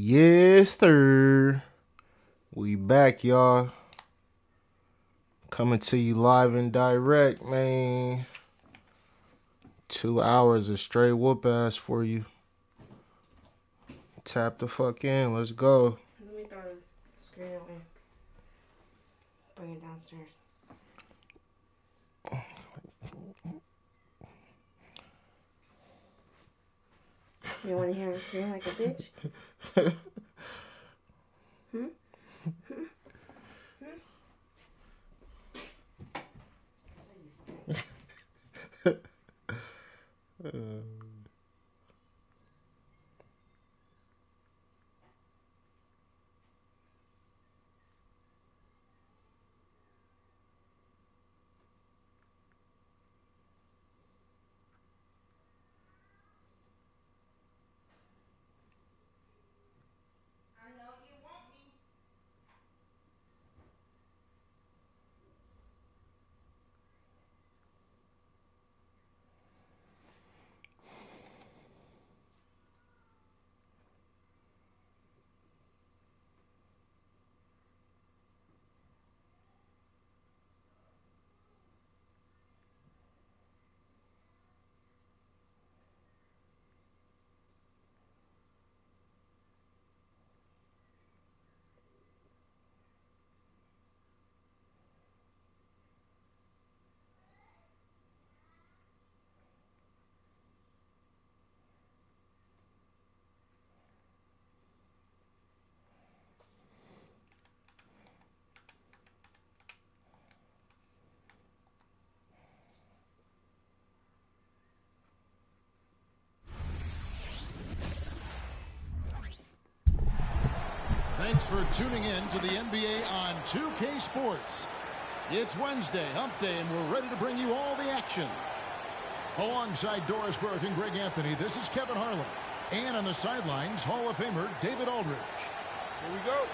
Yes, sir. We back, y'all. Coming to you live and direct, man. 2 hours of straight whoop ass for you. Tap the fuck in. Let's go. Let me throw this screen away. Bring it downstairs. You want to hear him scream like a bitch? Hmm? I know you want me. Thanks for tuning in to the NBA on 2K Sports. It's Wednesday, hump day, and we're ready to bring you all the action. Alongside Doris Burke and Greg Anthony, this is Kevin Harlan. And on the sidelines, Hall of Famer David Aldridge. Here we go.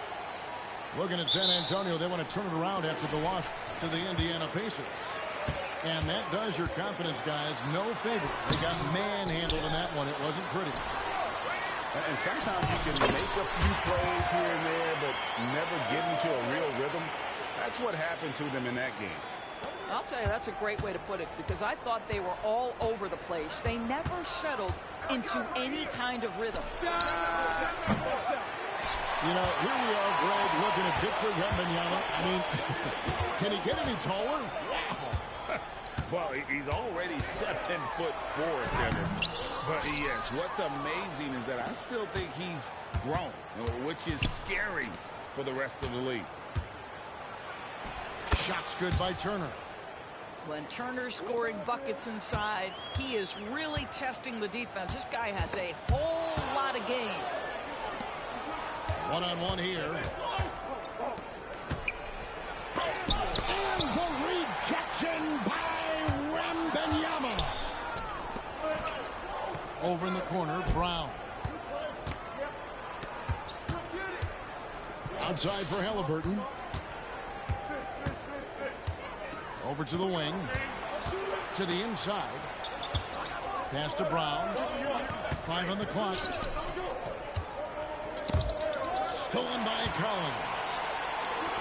Looking at San Antonio, they want to turn it around after the loss to the Indiana Pacers. And that does your confidence, guys, no favor. They got manhandled in that one. It wasn't pretty. And sometimes you can make a few plays here and there, but never get into a real rhythm. That's what happened to them in that game. I'll tell you, that's a great way to put it, because I thought they were all over the place. They never settled into any kind of rhythm. You know, here we are, Greg, looking at Victor Wembanyama. I mean, can he get any taller? Wow. Well, he's already 7'4", Kevin. But yes, what's amazing is that I still think he's grown, which is scary for the rest of the league. Shot's good by Turner. When Turner's scoring buckets inside, he is really testing the defense. This guy has a whole lot of game. One-on-one here. And the rejection by Wembanyama. Over in the corner, Brown. Outside for Halliburton. Over to the wing. To the inside. Pass to Brown. 5 on the clock. Stolen by Collins.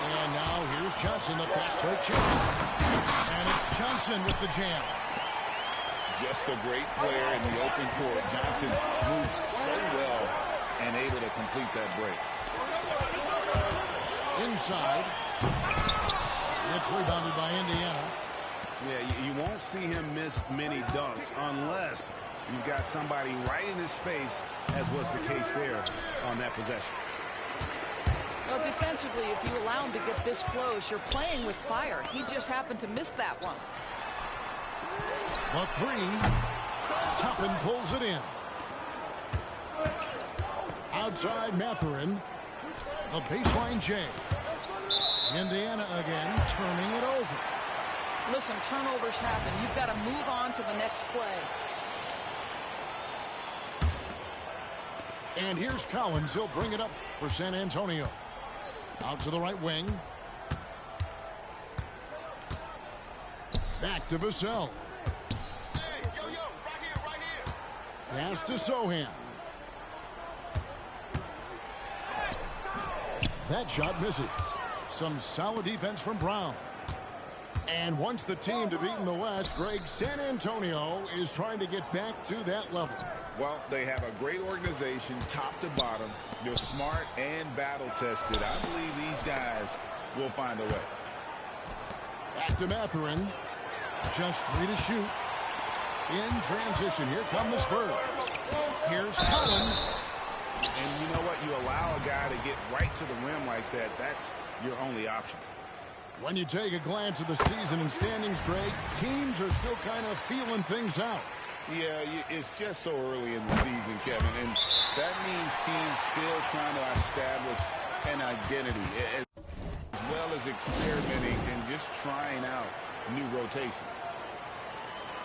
And now here's Johnson, the fast break chance. And it's Johnson with the jam. Just a great player in the open court. Johnson moves so well and able to complete that break. Inside. It's rebounded by Indiana. Yeah, you won't see him miss many dunks unless you've got somebody right in his face, as was the case there on that possession. Well, defensively, if you allow him to get this close, you're playing with fire. He just happened to miss that one. The three. Toppin pulls it in. Outside Mathurin. The baseline J. Indiana again turning it over. Listen, turnovers happen. You've got to move on to the next play. And here's Collins. He'll bring it up for San Antonio. Out to the right wing. Back to Vassell. Pass to Sohan. That shot misses. Some solid defense from Brown. And once the team to beat in the West, Greg, San Antonio is trying to get back to that level. Well, they have a great organization, top to bottom. They're smart and battle-tested. I believe these guys will find a way. Back to Mathurin. Just 3 to shoot. In transition, here come the Spurs. Here's Collins. And you know what? You allow a guy to get right to the rim like that. That's your only option. When you take a glance at the season and standings, Greg, teams are still kind of feeling things out. Yeah, it's just so early in the season, Kevin, and that means teams still trying to establish an identity as well as experimenting and just trying out new rotations.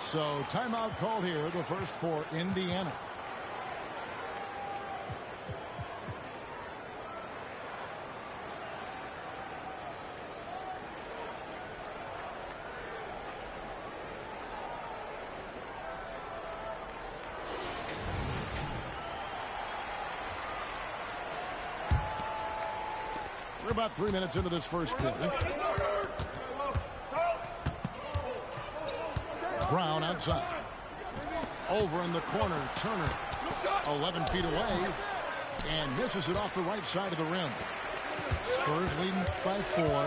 So timeout called here, the first for Indiana. We're about 3 minutes into this first quarter. Brown outside. Over in the corner, Turner. 11 feet away. And misses it off the right side of the rim. Spurs leading by 4.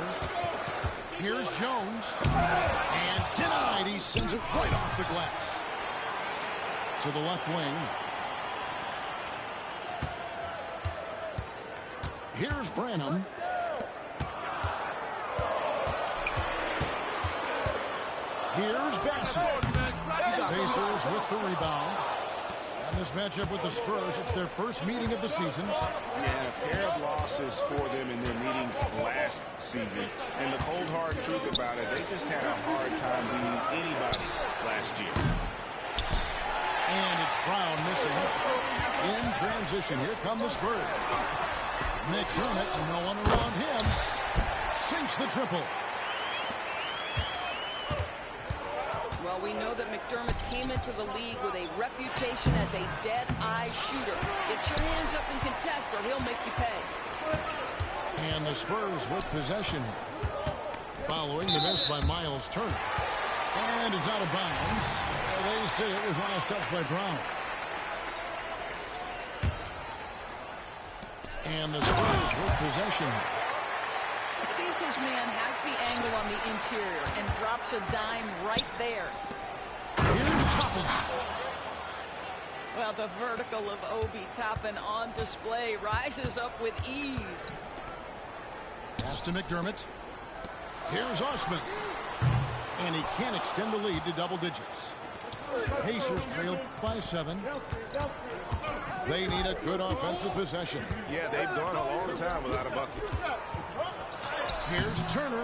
Here's Jones. And denied. He sends it right off the glass. To the left wing. Here's Branham. Here's Bassett. Pacers with the rebound. And this matchup with the Spurs, it's their first meeting of the season. Yeah, a pair of losses for them in their meetings last season. And the cold, hard truth about it, they just had a hard time beating anybody last year. And it's Brown missing. In transition, here come the Spurs. McDermott, no one around him. Sinks the triple. Well, we know that McDermott came into the league with a reputation as a dead-eye shooter. Get your hands up and contest or he'll make you pay. And the Spurs with possession. Following the miss by Miles Turner. And it's out of bounds. They say it was last touched by Brown. And the Spurs with possession. Sees his man, has the angle on the interior, and drops a dime right there. Here's Toppin. Well, the vertical of Obi Toppin on display rises up with ease. Pass to McDermott. Here's Osman. And he can't extend the lead to double digits. Pacers trail by 7. They need a good offensive possession. Yeah, they've gone a long time without a bucket. Here's Turner.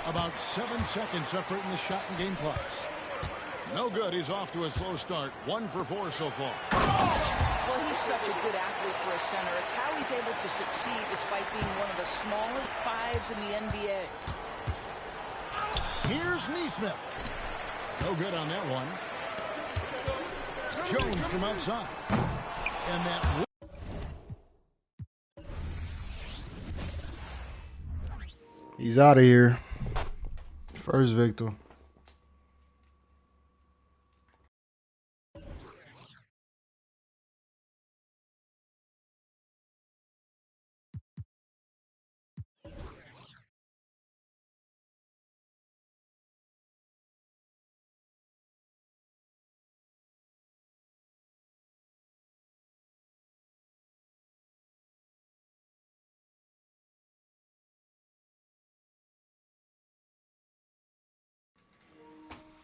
About 7 seconds separating the shot and game clocks. No good. He's off to a slow start. 1 for 4 so far. Well, he's such a good athlete for a center. It's how he's able to succeed despite being one of the smallest 5s in the NBA. Here's Neesmith. No good on that one. Jones from outside. And that... He's out of here. First victim.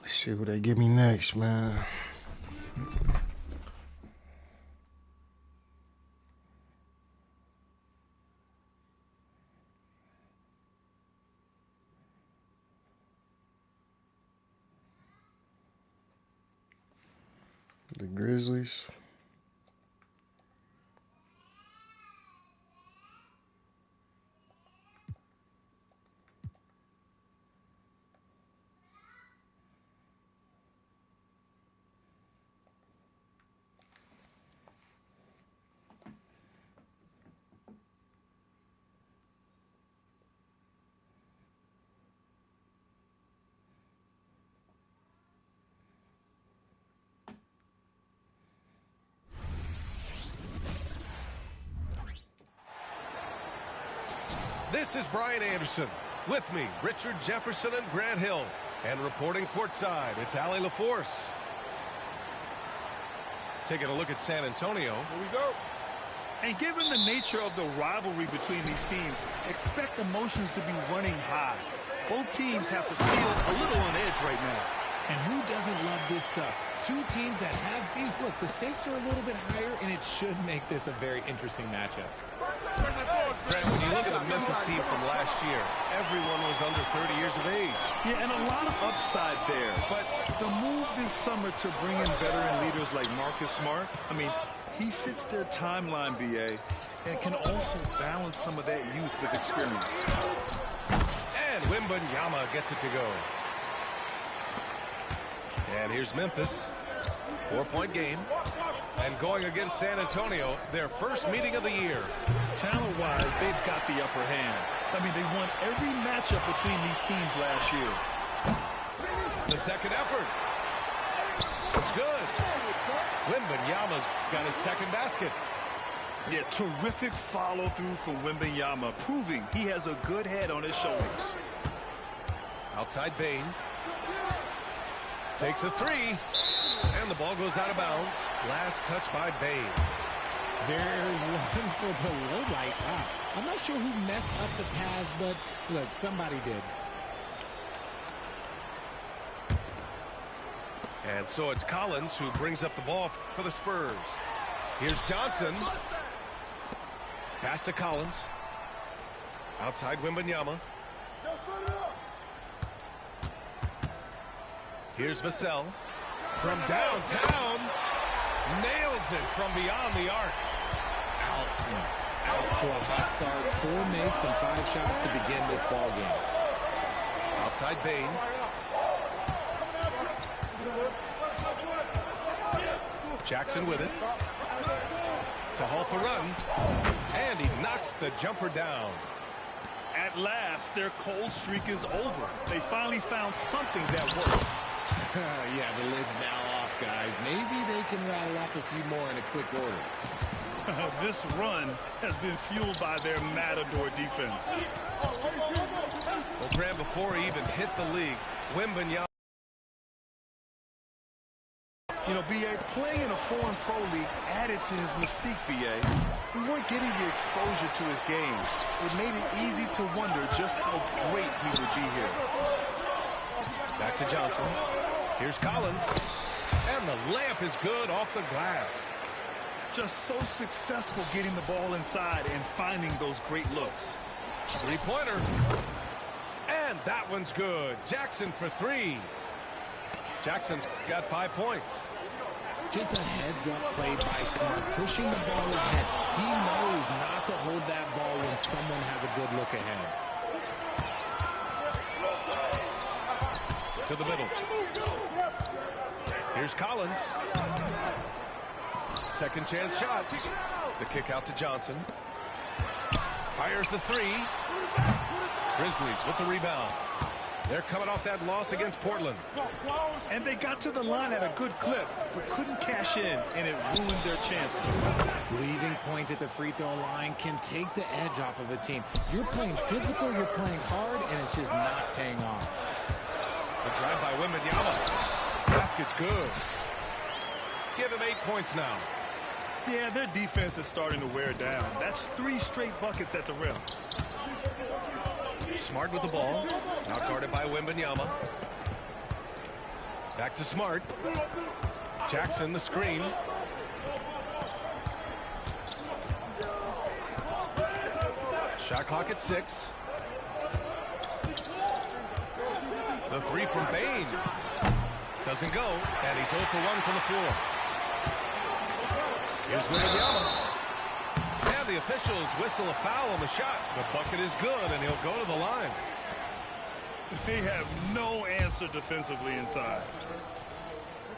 Let's see what they give me next, man. The Grizzlies. This is Brian Anderson. With me, Richard Jefferson and Grant Hill. And reporting courtside, it's Allie LaForce. Taking a look at San Antonio. Here we go. And given the nature of the rivalry between these teams, expect emotions to be running high. Both teams have to feel a little on edge right now. And who doesn't love this stuff? Two teams that have beef. Look, the stakes are a little bit higher, and it should make this a very interesting matchup. Grant, when you look at the Memphis team from last year, everyone was under 30 years of age. Yeah, and a lot of upside there. But the move this summer to bring in veteran leaders like Marcus Smart, I mean, he fits their timeline, BA, and can also balance some of that youth with experience. And Wembanyama gets it to go. And here's Memphis. 4-point game. And going against San Antonio, their first meeting of the year. Talent-wise, they've got the upper hand. I mean, they won every matchup between these teams last year. The second effort. It's good. Wembanyama's got his second basket. Yeah, terrific follow-through from Wembanyama, proving he has a good head on his shoulders. Outside Bane. Takes a three. And the ball goes out of bounds. Last touch by Bane. There's one for the low light. Wow. I'm not sure who messed up the pass, but look, somebody did. And so it's Collins who brings up the ball for the Spurs. Here's Johnson. Pass to Collins. Outside Wembanyama. Here's Vassell. From downtown. Nails it from beyond the arc. Out to a hot start. 4 makes and 5 shots to begin this ball game. Outside Bane. Jackson with it. To halt the run. And he knocks the jumper down. At last, their cold streak is over. They finally found something that worked. Yeah, the lid's now off, guys. Maybe they can rattle off a few more in a quick order. This run has been fueled by their Matador defense. Well, Grant, before he even hit the league, Wembanyama. You know, B.A., playing in a foreign pro league added to his mystique, B.A. We weren't getting the exposure to his game. It made it easy to wonder just how great he would be here. Back to Johnson. Here's Collins. And the layup is good off the glass. Just so successful getting the ball inside and finding those great looks. Three-pointer. And that one's good. Jackson for 3. Jackson's got 5 points. Just a heads-up play by Smart, pushing the ball ahead. He knows not to hold that ball when someone has a good look ahead. To the middle. Here's Collins. Second chance shot. The kick out to Johnson. Fires the 3. Grizzlies with the rebound. They're coming off that loss against Portland. And they got to the line at a good clip, but couldn't cash in, and it ruined their chances. Leaving points at the free throw line can take the edge off of a team. You're playing physical, you're playing hard, and it's just not paying off. The drive by Wembanyama. Basket's good. Give him 8 points now. Yeah, their defense is starting to wear down. That's 3 straight buckets at the rim. Smart with the ball. Now guarded by Wembanyama. Back to Smart. Jackson the screen. Shot clock at 6. The 3 from Bane. Doesn't go. And he's 0 for 1 from the floor. Here's Wembanyama. And the officials whistle a foul on the shot. The bucket is good, and he'll go to the line. They have no answer defensively inside.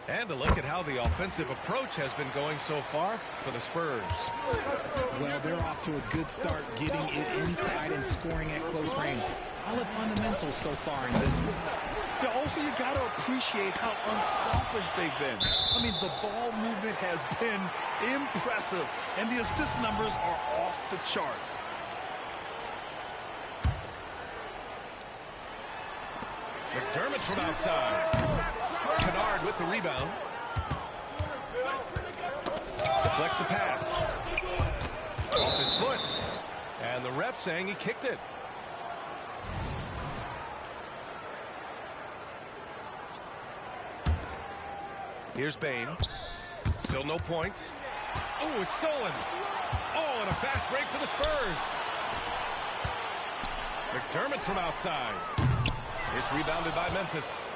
And to look at how the offensive approach has been going so far for the Spurs. Well, they're off to a good start getting it inside and scoring at close range. Solid fundamentals so far in this one. Yeah, also, you got to appreciate how unselfish they've been. I mean, the ball movement has been impressive, and the assist numbers are off the chart. McDermott from outside. Kennard with the rebound. Deflects the pass. Off his foot. And the ref saying he kicked it. Here's Bane. Still no points. Oh, it's stolen. Oh, and a fast break for the Spurs. McDermott from outside. It's rebounded by Memphis.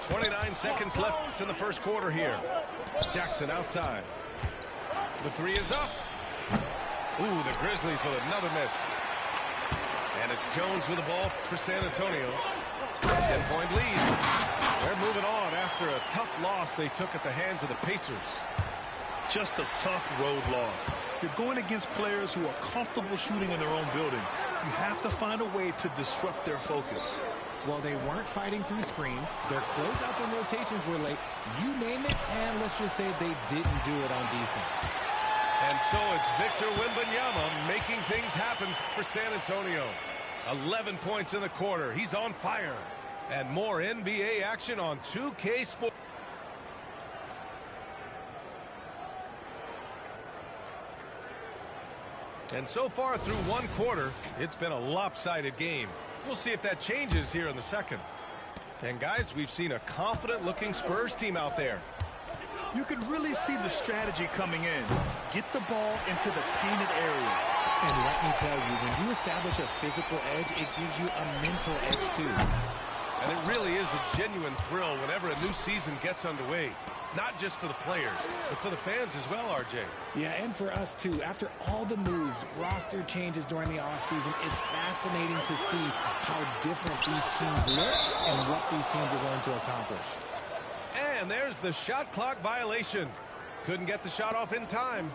29 seconds left in the first quarter here. Jackson outside. The three is up. Ooh, the Grizzlies with another miss. And it's Jones with the ball for San Antonio. 10-point lead. They're moving on after a tough loss they took at the hands of the Pacers. Just a tough road loss. You're going against players who are comfortable shooting in their own building. You have to find a way to disrupt their focus. Well, they weren't fighting through screens. Their closeouts and rotations were late. You name it, and let's just say they didn't do it on defense. And so it's Victor Wembanyama making things happen for San Antonio. 11 points in the quarter. He's on fire. And more NBA action on 2K Sports. And so far through one quarter, it's been a lopsided game. We'll see if that changes here in the second. And guys, we've seen a confident-looking Spurs team out there. You can really see the strategy coming in. Get the ball into the painted area. And let me tell you, when you establish a physical edge, it gives you a mental edge too. And it really is a genuine thrill whenever a new season gets underway. Not just for the players, but for the fans as well, RJ. Yeah, and for us too. After all the moves, roster changes during the offseason, it's fascinating to see how different these teams look and what these teams are going to accomplish. And there's the shot clock violation. Couldn't get the shot off in time.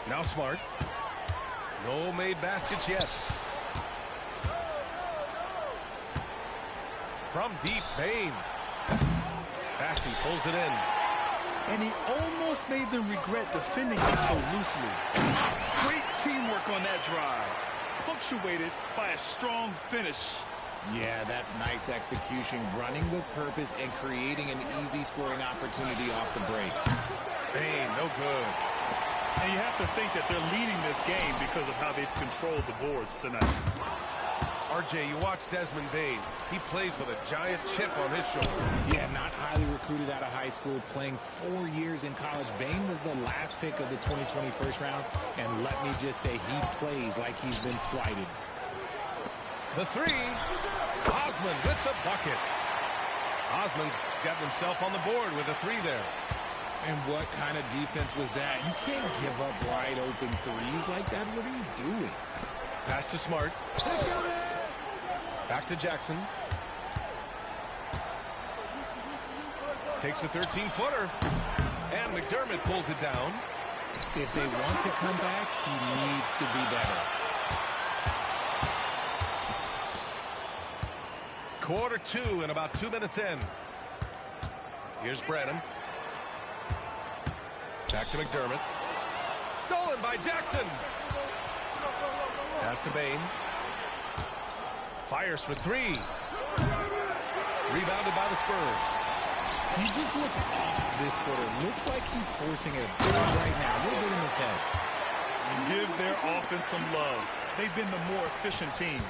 Now Smart. No made baskets yet. From deep, Bane. Bassey pulls it in. And he almost made them regret defending him so loosely. Great teamwork on that drive. Punctuated by a strong finish. Yeah, that's nice execution. Running with purpose and creating an easy scoring opportunity off the break. Bane, no good. And you have to think that they're leading this game because of how they've controlled the boards tonight. RJ, you watch Desmond Bane. He plays with a giant chip on his shoulder. Yeah, not highly recruited out of high school, playing 4 years in college. Bane was the last pick of the 2020 first round, and let me just say he plays like he's been slighted. The three. Osman with the bucket. Osman's got himself on the board with a three there. And what kind of defense was that? You can't give up wide open threes like that. What are you doing? Pass to Smart. Back to Jackson. Takes a 13-footer. And McDermott pulls it down. If they want to come back, he needs to be better. Quarter two and about 2 minutes in. Here's Brennan. Back to McDermott. Stolen by Jackson. Pass to Bane. Fires for three. Rebounded by the Spurs. He just looks off this quarter. Looks like he's forcing it right now. A little bit in his head. Give their offense some love. They've been the more efficient team.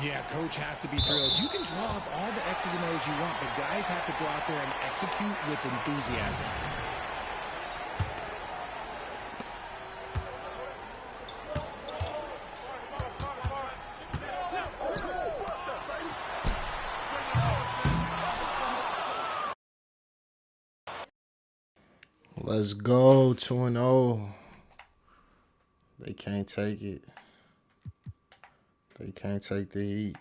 Yeah, coach has to be thrilled. You can draw up all the X's and O's you want, but guys have to go out there and execute with enthusiasm. Let's go 2-0. They can't take it. They can't take the heat.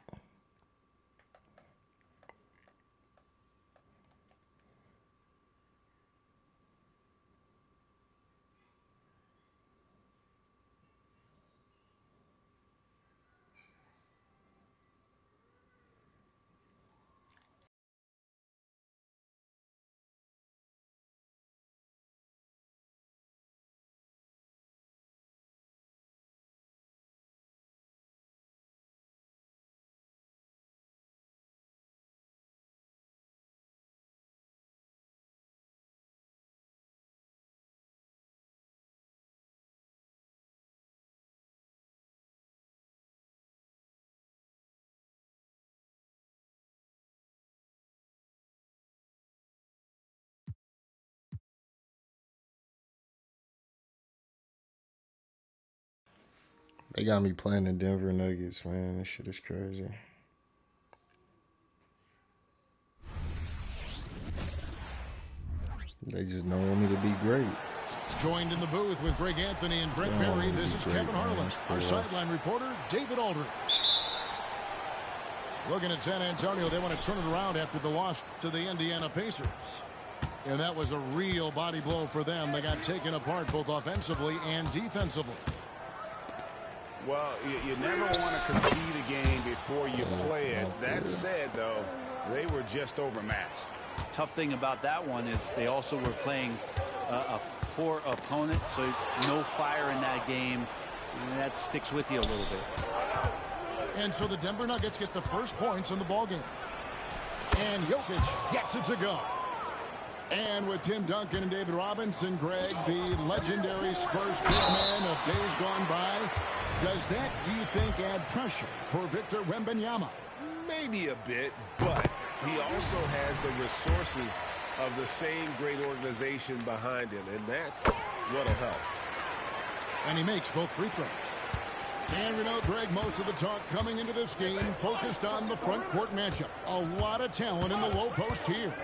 They got me playing the Denver Nuggets, man. This shit is crazy. They just don't want me to be great. Joined in the booth with Greg Anthony and Brent Berry, this is Kevin Harlan. Our sideline reporter, David Aldridge. Looking at San Antonio, they want to turn it around after the loss to the Indiana Pacers. And that was a real body blow for them. They got taken apart both offensively and defensively. Well, you never want to concede a game before you play it. That said, though, they were just overmatched. Tough thing about that one is they also were playing a poor opponent, so no fire in that game. And that sticks with you a little bit. And so the Denver Nuggets get the first points in the ballgame. And Jokic gets it to go. And with Tim Duncan and David Robinson, Greg, the legendary Spurs big man of days gone by, does that, do you think, add pressure for Victor Wembanyama? Maybe a bit, but he also has the resources of the same great organization behind him, and that's what'll help. And he makes both free throws. And we know, Greg, most of the talk coming into this game focused on the front court matchup. A lot of talent in the low post here.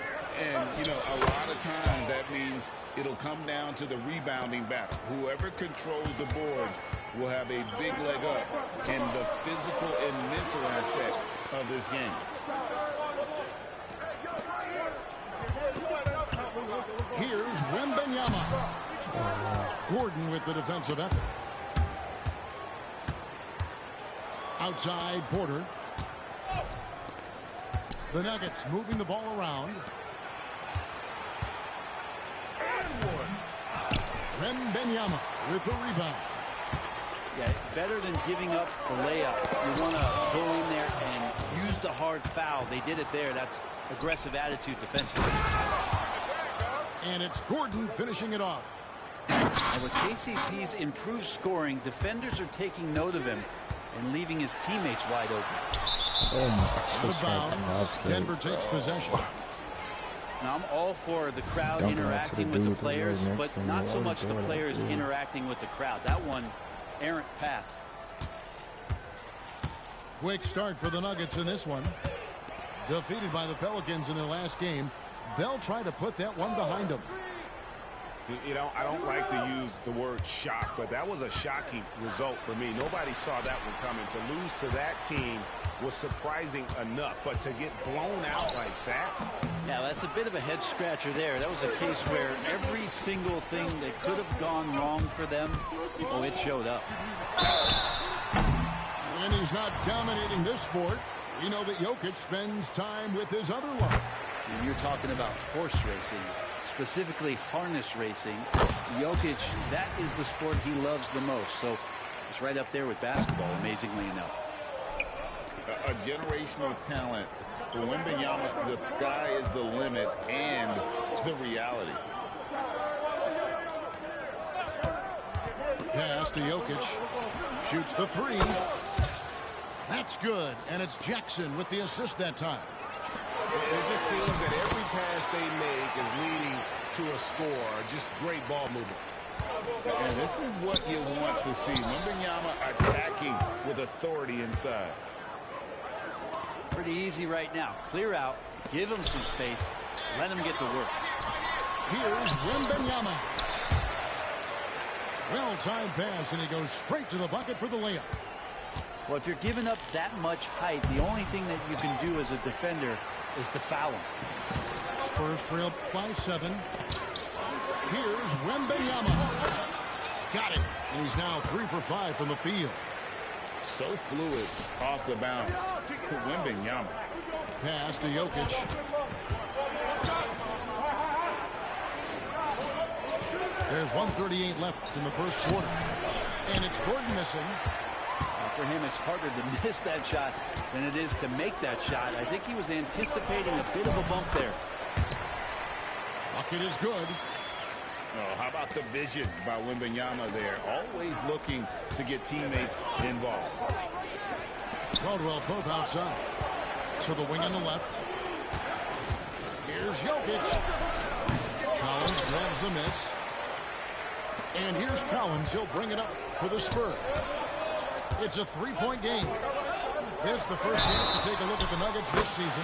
And, you know, a lot of times that means it'll come down to the rebounding battle. Whoever controls the boards will have a big leg up in the physical and mental aspect of this game. Here's Wembanyama. Gordon with the defensive effort. Outside Porter. The Nuggets moving the ball around. Wembanyama with the rebound. Yeah, better than giving up the layup. You want to go in there and use the hard foul. They did it there. That's aggressive attitude defensively. And it's Gordon finishing it off. And with KCP's improved scoring, defenders are taking note of him and leaving his teammates wide open. Oh my God. Denver takes possession. Now, I'm all for the crowd interacting with the players, but not so much the players interacting with the crowd. That one, errant pass. Quick start for the Nuggets in this one. Defeated by the Pelicans in their last game. They'll try to put that one behind them. You know, I don't like to use the word shock, but that was a shocking result for me. Nobody saw that one coming. To lose to that team was surprising enough, but to get blown out like that. Yeah, that's a bit of a head scratcher there. That was a case where every single thing that could have gone wrong for them, oh, it showed up. And he's not dominating this sport. We know that Jokic spends time with his other love. And you're talking about horse racing, specifically harness racing. Jokic, that is the sport he loves the most. So it's right up there with basketball, amazingly enough. A generational talent. For Wembanyama, the sky is the limit and the reality. Pass to Jokic. Shoots the three. That's good. And it's Jackson with the assist that time. It just seems that every pass they make is leading to a score. Just great ball movement. And this is what you want to see. Wembanyama attacking with authority inside. Pretty easy right now. Clear out. Give him some space. Let him get to work. Here's Wembanyama. Well-timed pass, and he goes straight to the bucket for the layup. Well, if you're giving up that much height, the only thing that you can do as a defender is to foul him. Spurs trail by 7. Here's Wembanyama. Got it. And he's now 3 for 5 from the field. So fluid off the bounce. Wembanyama. Pass to Jokic. There's 1:38 left in the first quarter. And it's Gordon missing. For him, it's harder to miss that shot than it is to make that shot. I think he was anticipating a bit of a bump there. Bucket is good. Oh, how about the vision by Wembanyama there? Always looking to get teammates involved. Caldwell Pope outside. To the wing on the left. Here's Jokic. Collins grabs the miss. And here's Collins. He'll bring it up for the Spurs. It's a three-point game. This is the first chance to take a look at the Nuggets this season.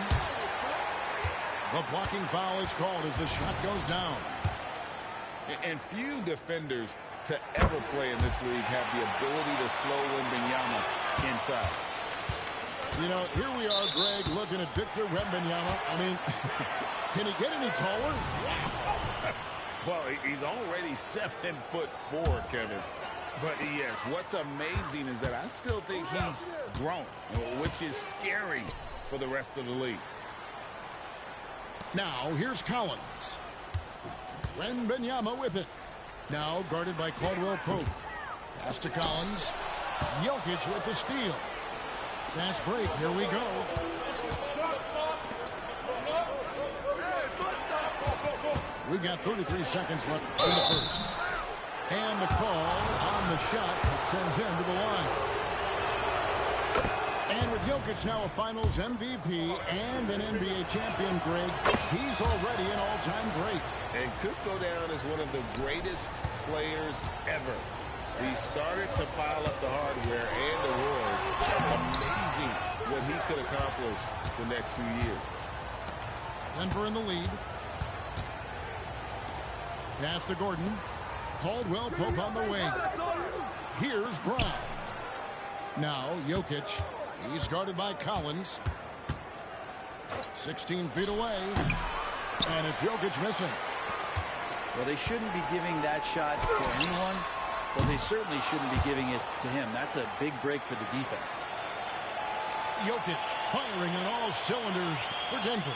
The blocking foul is called as the shot goes down. And few defenders to ever play in this league have the ability to slow Wembanyama inside. You know, here we are, Greg, looking at Victor Wembanyama. I mean, can he get any taller? Well, he's already 7'4", Kevin. But yes, what's amazing is that I still think he's grown, which is scary for the rest of the league. Now, here's Collins. Wembanyama with it. Now guarded by Caldwell Pope. Pass to Collins. Jokic with the steal. Fast break. Here we go. We've got 33 seconds left in the first. And the call on the shot that sends him to the line. And with Jokic now a Finals MVP and an NBA champion, Greg, he's already an all-time great. And could go down as one of the greatest players ever. He started to pile up the hardware and the world. Amazing what he could accomplish the next few years. Denver in the lead. Pass to Gordon. Caldwell Pope on the wing. Here's Brown. Now Jokic. He's guarded by Collins. 16 feet away. And it's Jokic missing. Well, they shouldn't be giving that shot to anyone. Well, they certainly shouldn't be giving it to him. That's a big break for the defense. Jokic firing on all cylinders for Denver.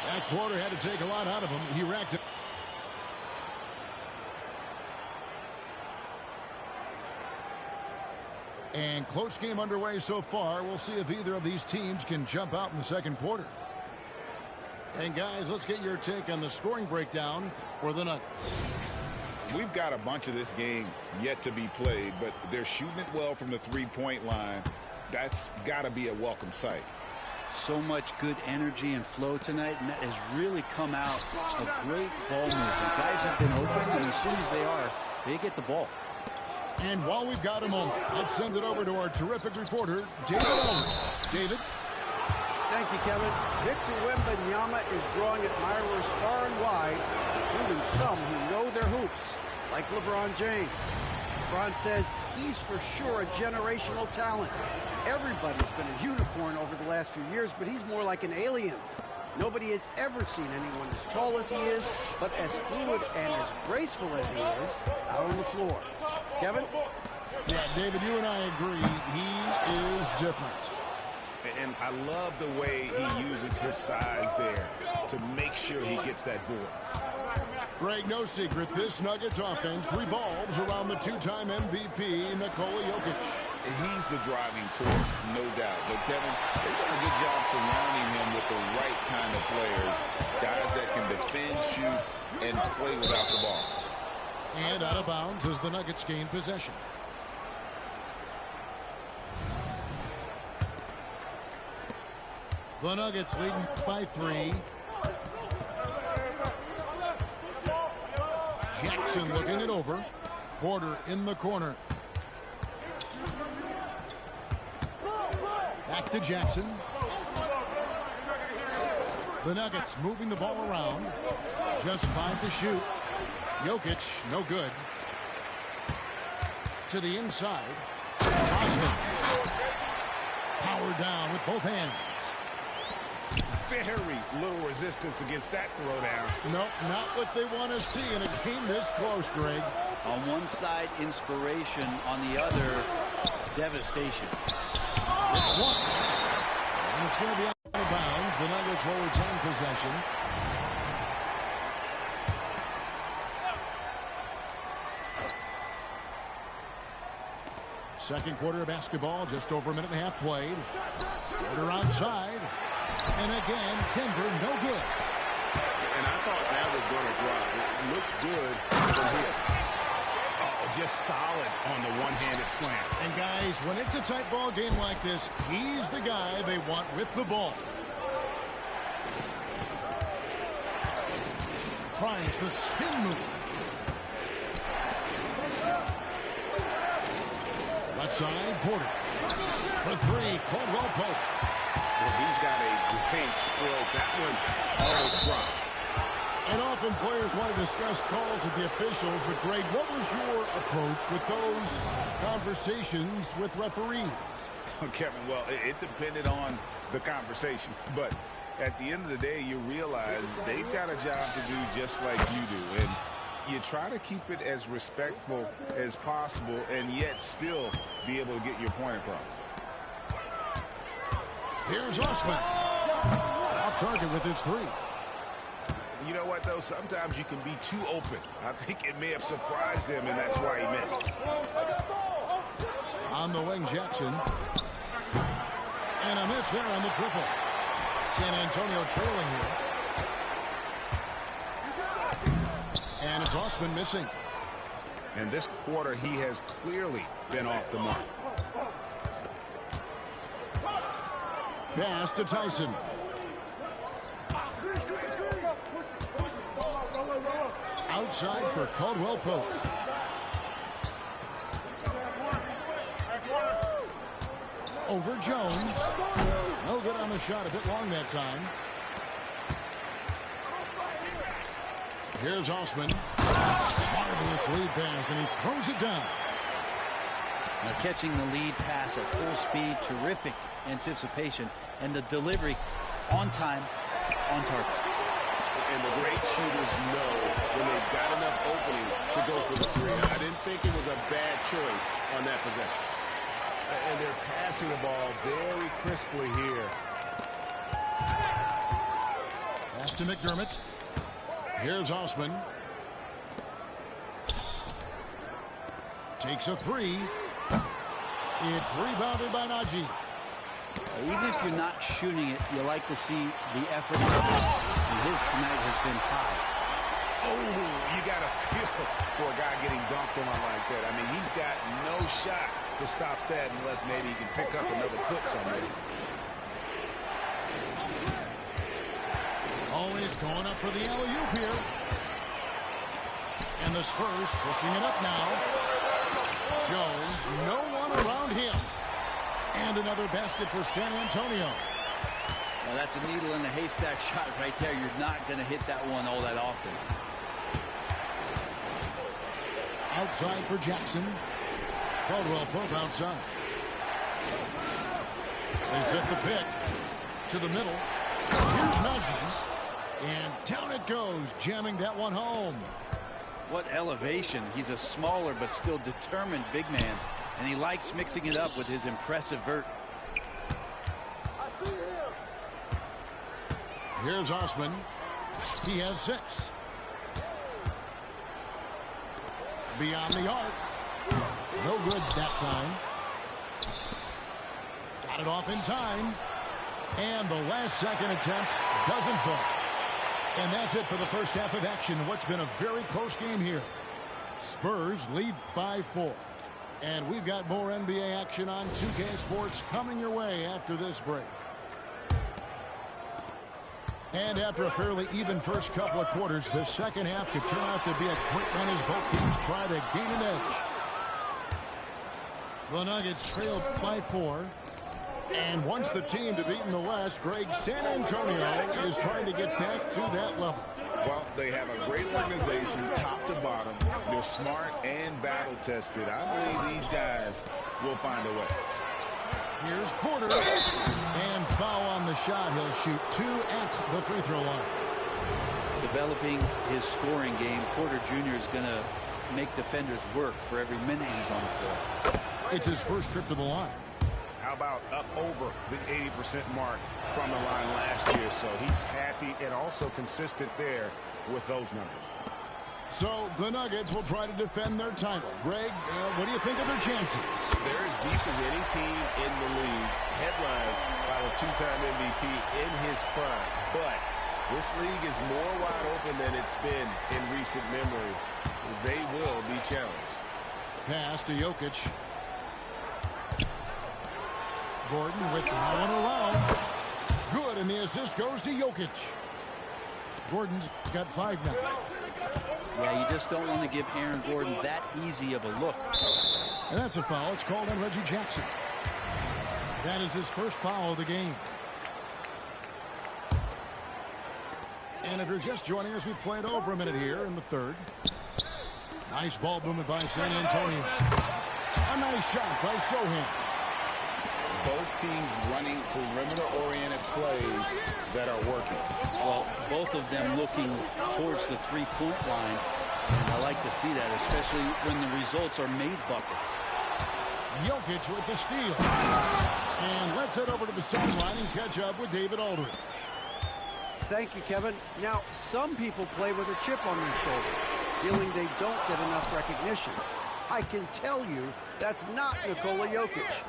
That quarter had to take a lot out of him. He racked it. And close game underway so far. We'll see if either of these teams can jump out in the second quarter. And guys, let's get your take on the scoring breakdown for the Nuggets. We've got a bunch of this game yet to be played, but they're shooting it well from the three-point line. That's got to be a welcome sight. So much good energy and flow tonight, and that has really come out of great ball movement. Guys have been open, and as soon as they get the ball. And while we've got a moment, let's send it over to our terrific reporter, David Owen. David? Thank you, Kevin. Victor Wembanyama is drawing admirers far and wide, including some who know their hoops, like LeBron James. LeBron says he's for sure a generational talent. Everybody's been a unicorn over the last few years, but he's more like an alien. Nobody has ever seen anyone as tall as he is, but as fluid and as graceful as he is out on the floor. Kevin? Yeah, David, you and I agree. He is different. And I love the way he uses his size there to make sure he gets that board. Greg, no secret, this Nuggets offense revolves around the two-time MVP, Nikola Jokic. He's the driving force, no doubt. But, Kevin, they've done a good job surrounding him with the right kind of players, guys that can defend, shoot, and play without the ball. And out of bounds as the Nuggets gain possession. The Nuggets leading by 3. Jackson looking it over. Porter in the corner. Back to Jackson. The Nuggets moving the ball around. Just 5 to shoot. Jokic, no good. To the inside. Osman. Powered down with both hands. Very little resistance against that throwdown. Nope, not what they want to see in a game this close, Greg. On one side, inspiration. On the other, devastation. It's blocked. And it's going to be out of bounds. The Nuggets will retain possession. Second quarter of basketball, just over a minute and a half played. Porter outside. And again, Denver, no good. And I thought that was going to drop. It looked good from here. Oh, just solid on the one-handed slam. And guys, when it's a tight ball game like this, he's the guy they want with the ball. Tries the spin move. Left side, Porter. For three, Caldwell Pope. Well, he's got a great stroke. That one almost dropped. And often players want to discuss calls with the officials, but Greg, what was your approach with those conversations with referees? Kevin, well, it depended on the conversation, but at the end of the day, you realize they've got a job to do just like you do, and you try to keep it as respectful as possible and yet still be able to get your point across. Here's Osman. Off target with his three. You know what, though? Sometimes you can be too open. I think it may have surprised him, and that's why he missed. On the wing, Jackson. And a miss there on the triple. San Antonio trailing here. And it's Osman missing. And this quarter, he has clearly been off the mark. Pass to Tyson. Outside for Caldwell Pope. Over Jones. No good on the shot. A bit long that time. Here's Osman. Marvelous lead pass, and he throws it down. Now catching the lead pass at full speed, terrific anticipation, and the delivery on time, on target. And the great shooters know when they've got enough opening to go for the three. I didn't think it was a bad choice on that possession. And they're passing the ball very crisply here. Pass to McDermott. Here's Osman. Takes a three. It's rebounded by Najee. Even if you're not shooting it, you like to see the effort. And his tonight has been high. Oh, you got to feel for a guy getting dunked on like that. I mean, he's got no shot to stop that unless maybe he can pick up another foot somewhere. Always going up for the alley-oop here. And the Spurs pushing it up now. Jones, no one around him. And another basket for San Antonio. Well, that's a needle in the haystack shot right there. You're not going to hit that one all that often. Outside for Jackson. Caldwell Pope outside. They set the pick to the middle. Here's Najee. And down it goes, jamming that one home. What elevation. He's a smaller but still determined big man. And he likes mixing it up with his impressive vert. I see him. Here's Osman. He has 6. Beyond the arc. No good that time. Got it off in time. And the last second attempt doesn't fall. And that's it for the first half of action. What's been a very close game here. Spurs lead by 4. And we've got more NBA action on 2K Sports coming your way after this break. And after a fairly even first couple of quarters, the second half could turn out to be a great one as both teams try to gain an edge. The Nuggets trailed by 4. And once the team to beat in the West, Greg, San Antonio is trying to get back to that level. Well, they have a great organization, top to bottom. They're smart and battle-tested. I believe these guys will find a way. Here's Porter. And foul on the shot. He'll shoot 2 at the free throw line. Developing his scoring game, Porter Jr. is going to make defenders work for every minute he's on the floor. It's his first trip to the line. How about up over the 80% mark from the line last year? So he's happy and also consistent there with those numbers. So the Nuggets will try to defend their title. Greg, what do you think of their chances? They're as deep as any team in the league, headlined by the 2-time MVP in his prime. But this league is more wide open than it's been in recent memory. They will be challenged. Pass to Jokic. Gordon with no one around. Good, and the assist goes to Jokic. Gordon's got 5 now. Yeah, you just don't want to give Aaron Gordon that easy of a look. And that's a foul. It's called on Reggie Jackson. That is his first foul of the game. And if you're just joining us, we played over a minute here in the third. Nice ball movement by San Antonio. A nice shot by Sohan. Both teams running perimeter-oriented plays that are working. Well, both of them looking towards the three-point line. And I like to see that, especially when the results are made buckets. Jokic with the steal. And let's head over to the sideline and catch up with David Aldridge. Thank you, Kevin. Now, some people play with a chip on their shoulder, feeling they don't get enough recognition. I can tell you that's not Nikola Jokic.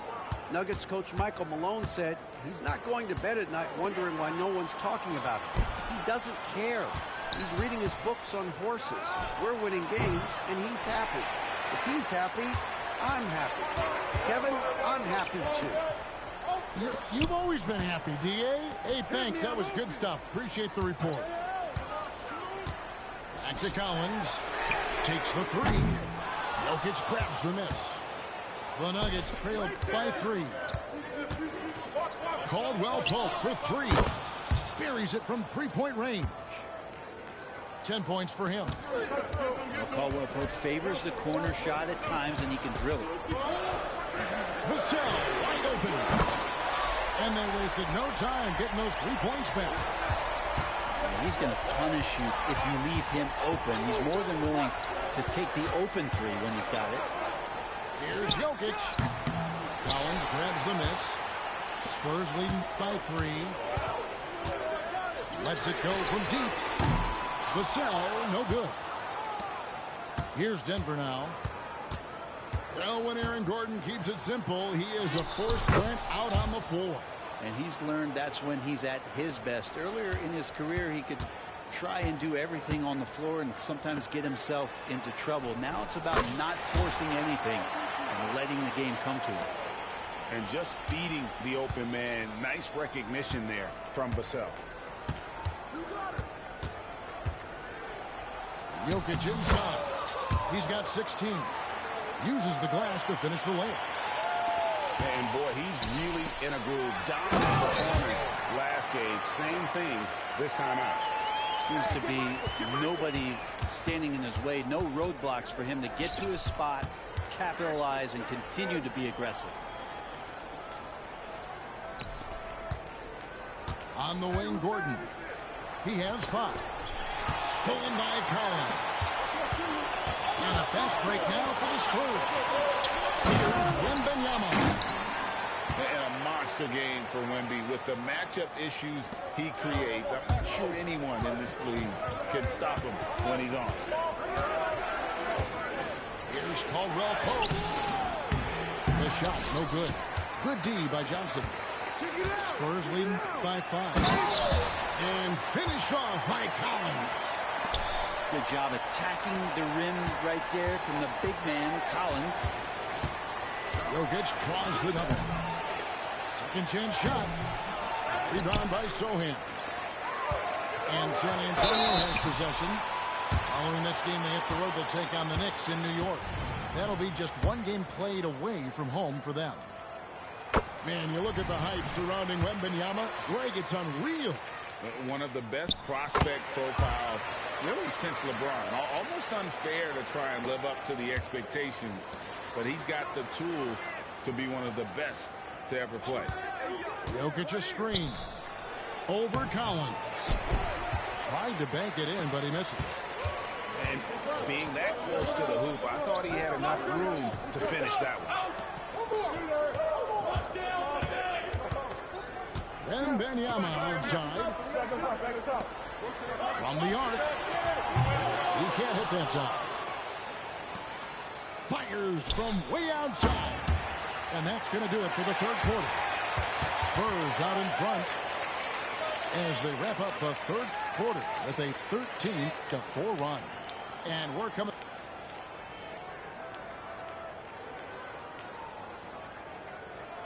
Nuggets coach Michael Malone said he's not going to bed at night wondering why no one's talking about him. He doesn't care. He's reading his books on horses. We're winning games, and he's happy. If he's happy, I'm happy. Kevin, I'm happy too. You've always been happy, D.A. Hey, thanks. That was good stuff. Appreciate the report. Back to Collins. Takes the three. Jokic grabs the miss. The Nuggets trail by 3. Caldwell Pope for 3. Buries it from three-point range. 10 points for him. Well, Caldwell Pope favors the corner shot at times, and he can drill it. Vassell wide open. And they wasted no time getting those 3 points back. He's going to punish you if you leave him open. He's more than willing to take the open 3 when he's got it. Here's Jokic. Collins grabs the miss. Spurs leading by 3. Lets it go from deep. Vassell, no good. Here's Denver now. Well, when Aaron Gordon keeps it simple, he is a force threat out on the floor. And he's learned that's when he's at his best. Earlier in his career, he could try and do everything on the floor and sometimes get himself into trouble. Now it's about not forcing anything and letting the game come to him. And just feeding the open man. Nice recognition there from Vassell. Jokic inside. He's got 16. Uses the glass to finish the layup. And boy, he's really in a groove. Dominant performance last game. Same thing this time out. Seems to be nobody standing in his way. No roadblocks for him to get to his spot, capitalize, and continue to be aggressive. On the wing, Gordon. He has 5. Stolen by Collins. And a fast break now for the Spurs. Here's Wembanyama. And a monster game for Wemby with the matchup issues he creates. I'm not sure anyone in this league can stop him when he's on. Here's Caldwell Pope. The shot, no good. Good D by Johnson. Spurs leading by 5. And finished off by Collins. Good job attacking the rim right there from the big man, Collins. Jokic draws the double. Second chance shot. Rebound by Sohan. And San Antonio has possession. Following this game, they hit the road. They'll take on the Knicks in New York. That'll be just one game played away from home for them. Man, you look at the hype surrounding Wembanyama. Greg, it's unreal. One of the best prospect profiles really since LeBron. Almost unfair to try and live up to the expectations, but he's got the tools to be one of the best to ever play. Jokic a screen. Over Collins. Tried to bank it in, but he misses. And being that close to the hoop, I thought he had enough room to finish that one. Wembanyama outside. From the arc. He can't hit that time. Fires from way outside. And that's going to do it for the third quarter. Spurs out in front as they wrap up the third quarter with a 13-4 run. And we're coming.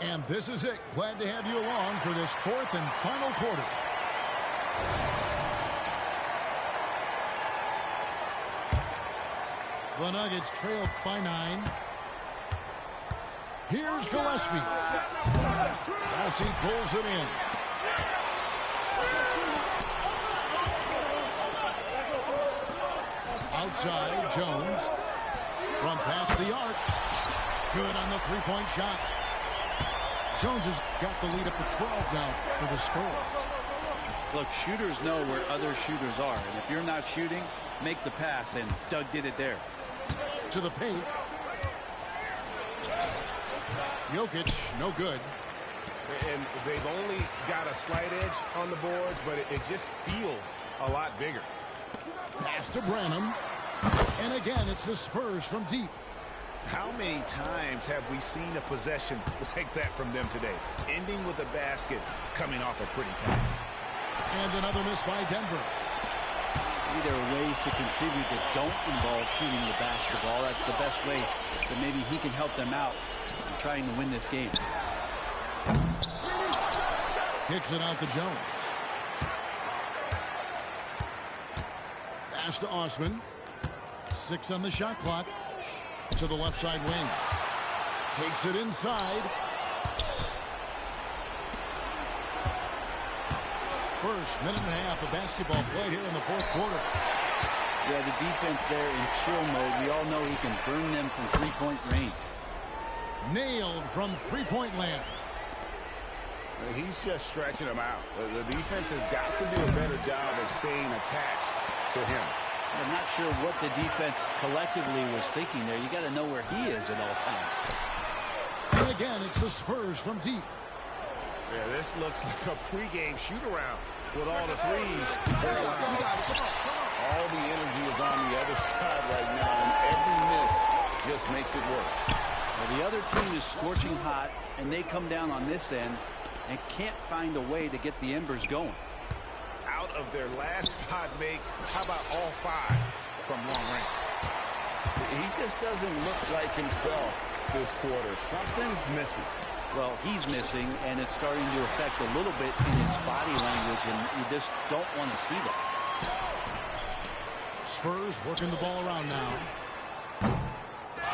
And this is it. Glad to have you along for this fourth and final quarter. The Nuggets trail by 9. Here's Gillespie. As he pulls it in. Outside, Jones. From past the arc. Good on the three-point shot. Jones has got the lead up to 12 now for the Spurs. Look, shooters know where other shooters are. And if you're not shooting, make the pass. And Doug did it there. To the paint. Jokic, no good. And they've only got a slight edge on the boards, but it just feels a lot bigger. Pass to Branham. And again, it's the Spurs from deep. How many times have we seen a possession like that from them today? Ending with a basket, coming off a pretty pass. And another miss by Denver. Maybe there are ways to contribute that don't involve shooting the basketball. That's the best way that maybe he can help them out in trying to win this game. Kicks it out to Jones. Pass to Osman. 6 on the shot clock. To the left side wing. Takes it inside. First minute and a half of basketball played here in the fourth quarter. Yeah, the defense there in chill mode. We all know he can burn them from three-point range. Nailed from three-point land. He's just stretching them out. The defense has got to do a better job of staying attached to him. I'm not sure what the defense collectively was thinking there. You got to know where he is at all times. And again, it's the Spurs from deep. Yeah, this looks like a pregame shoot-around with all the threes. All the energy is on the other side right now, and every miss just makes it worse. Well, the other team is scorching hot, and they come down on this end and can't find a way to get the embers going. Out of their last 5 makes, how about all 5 from long range? He just doesn't look like himself this quarter. Something's missing. Well, he's missing, and it's starting to affect a little bit in his body language, and you just don't want to see that. Spurs working the ball around now.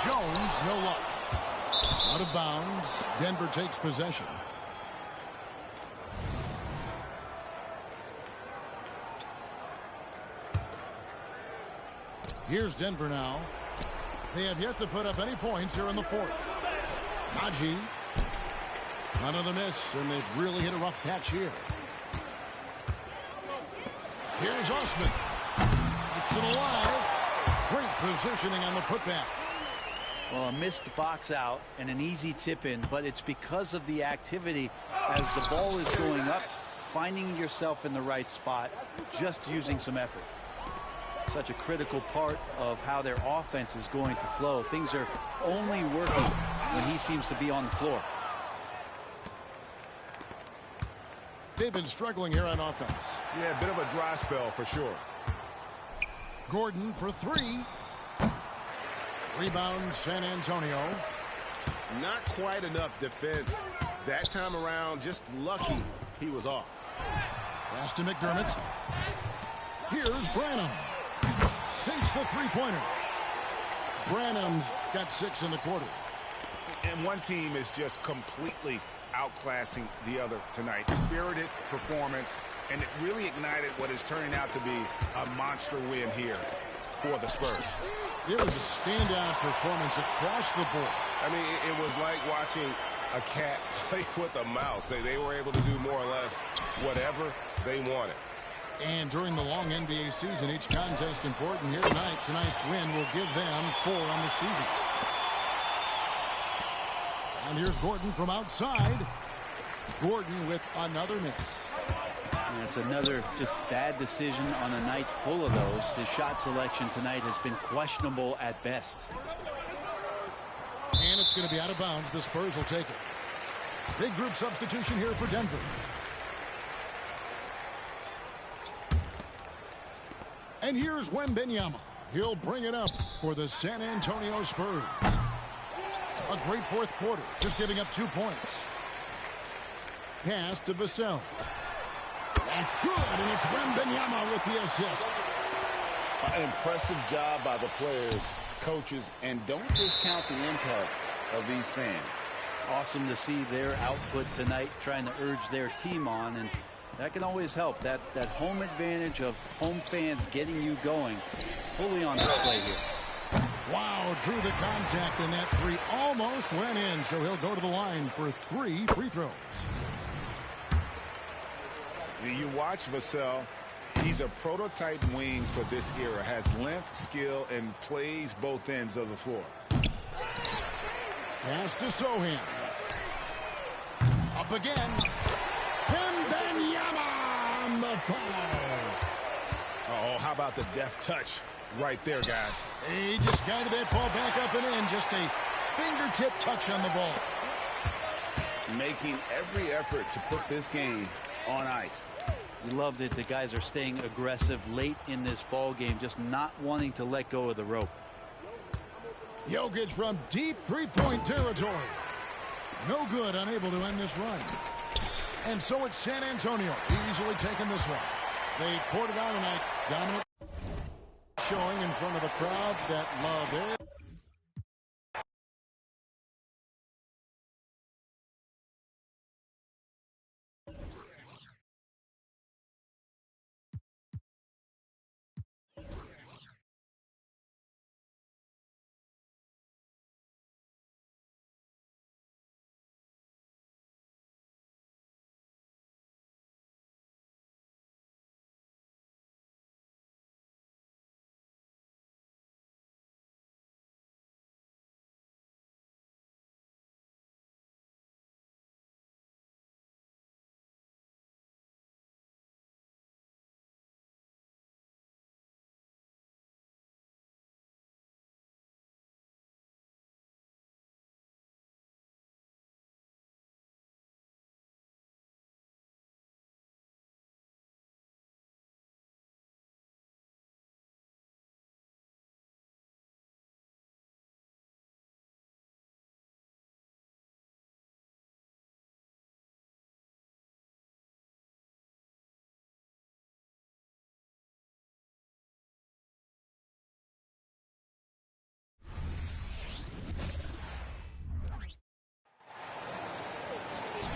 Jones, no luck. Out of bounds. Denver takes possession. Here's Denver now. They have yet to put up any points here in the fourth. Haji. Another miss, and they've really hit a rough patch here. Here's Osman. It's it alive. Great positioning on the putback. Well, a missed box out and an easy tip in, but it's because of the activity as the ball is going up, finding yourself in the right spot, just using some effort. Such a critical part of how their offense is going to flow. Things are only working when he seems to be on the floor. They've been struggling here on offense. Yeah, a bit of a dry spell for sure. Gordon for 3. Rebound, San Antonio. Not quite enough defense that time around. Just lucky he was off. Pass to McDermott. Here's Branham. Sinks the three-pointer. Branham's got 6 in the quarter. And one team is just completely outclassing the other tonight. Spirited performance, and it really ignited what is turning out to be a monster win here for the Spurs. It was a standout performance across the board. I mean, it was like watching a cat play with a mouse. They were able to do more or less whatever they wanted. And during the long NBA season, each contest important here tonight. Tonight's win will give them 4 on the season. And here's Gordon from outside. Gordon with another miss. And it's another just bad decision on a night full of those. His shot selection tonight has been questionable at best. And it's going to be out of bounds. The Spurs will take it. Big group substitution here for Denver. And here's Wembanyama. He'll bring it up for the San Antonio Spurs. A great fourth quarter, just giving up 2 points. Pass to Vassell. That's good, and it's Wembanyama with the assist. An impressive job by the players, coaches, and don't discount the impact of these fans. Awesome to see their output tonight, trying to urge their team on, and that can always help. That home advantage of home fans getting you going, fully on display here. Wow, drew the contact, and that three almost went in, so he'll go to the line for 3 free throws. You watch Vassell. He's a prototype wing for this era. Has length, skill, and plays both ends of the floor. Pass to Sohan. Up again. Wembanyama on the foul. Oh, how about the deft touch right there, guys? He just guided that ball back up and in. Just a fingertip touch on the ball. Making every effort to put this game on ice. We loved it. The guys are staying aggressive late in this ball game, just not wanting to let go of the rope. Jokic from deep three-point territory. No good, unable to end this run. And so it's San Antonio easily taking this one. They poured it on tonight. Dominant showing in front of a crowd that loved it.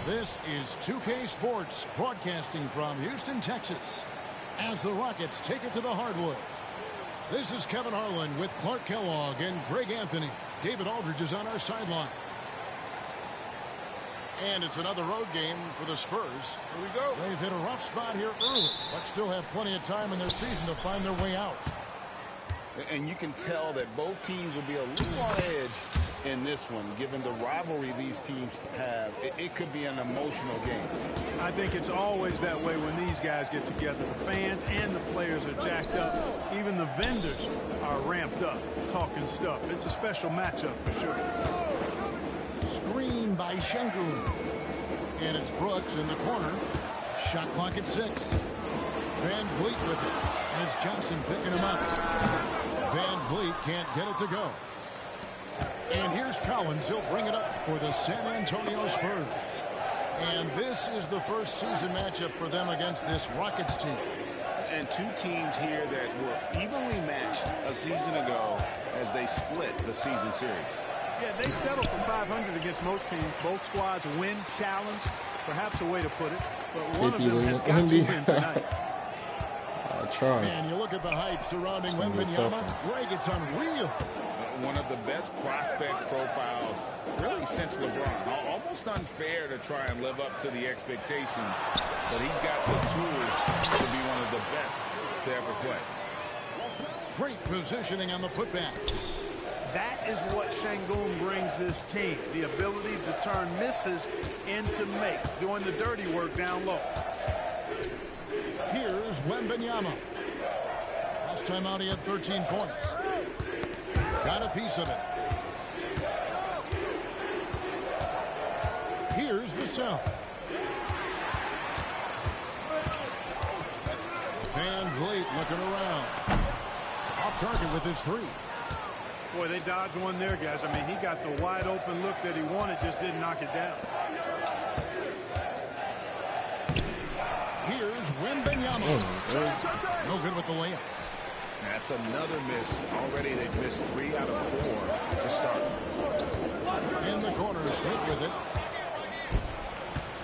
This is 2K Sports, broadcasting from Houston, Texas, as the Rockets take it to the hardwood. This is Kevin Harlan with Clark Kellogg and Greg Anthony. David Aldridge is on our sideline. And it's another road game for the Spurs. Here we go. They've hit a rough spot here early, but still have plenty of time in their season to find their way out. And you can tell that both teams will be a little on edge in this one, given the rivalry these teams have. It could be an emotional game. I think it's always that way when these guys get together. The fans and the players are jacked up. Even the vendors are ramped up, talking stuff. It's a special matchup for sure. Screen by Şengün. And it's Brooks in the corner. Shot clock at 6. Van Vliet with it. And it's Johnson picking him up. Van Vliet can't get it to go. And here's Collins. He'll bring it up for the San Antonio Spurs. And this is the first season matchup for them against this Rockets team. And two teams here that were evenly matched a season ago as they split the season series. Yeah, they'd settle for 500 against most teams. Both squads win, challenge, perhaps a way to put it. But one of them has got to win tonight. I'll try. And you look at the hype surrounding Wembanyama. Greg, it's unreal. One of the best prospect profiles really since LeBron. Almost unfair to try and live up to the expectations, but he's got the tools to be one of the best to ever play. Great positioning on the putback. That is what Şengün brings this team, the ability to turn misses into makes, doing the dirty work down low. Here's Wembanyama. Last time out he had 13 points. Got a piece of it. Here's Vassell. Van Vliet looking around. Off target with his 3. Boy, they dodged one there, guys. I mean, he got the wide open look that he wanted, just didn't knock it down. Here's Wembanyama. No good with the layup. That's another miss. Already they've missed 3 out of 4 to start. In the corner, Smith with it.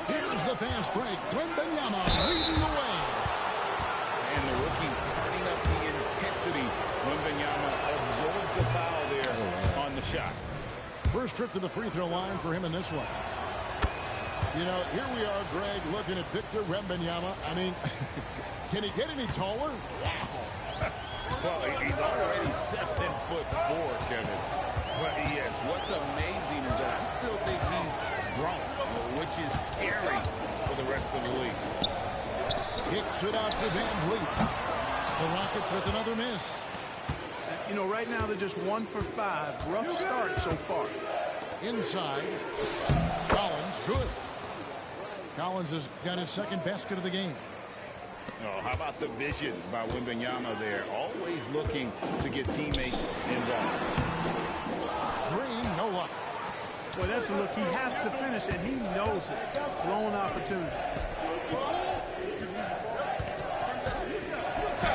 Here's the fast break. Wembanyama leading the way. And the rookie turning up the intensity. Wembanyama absorbs the foul there on the shot. First trip to the free throw line for him in this one. You know, here we are, Greg, looking at Victor Wembanyama. I mean, can he get any taller? Wow. Well, he's already 7'4", Kevin. But yes, what's amazing is that I still think he's grown, which is scary for the rest of the league. Kicks it out to Van Vliet. The Rockets with another miss. You know, right now they're just 1 for 5. Rough start so far. Inside. Collins, good. Collins has got his second basket of the game. Oh, how about the vision by Wembanyama there? Always looking to get teammates involved. Green, no luck. Boy, that's a look he has to finish, and he knows it. Blown opportunity.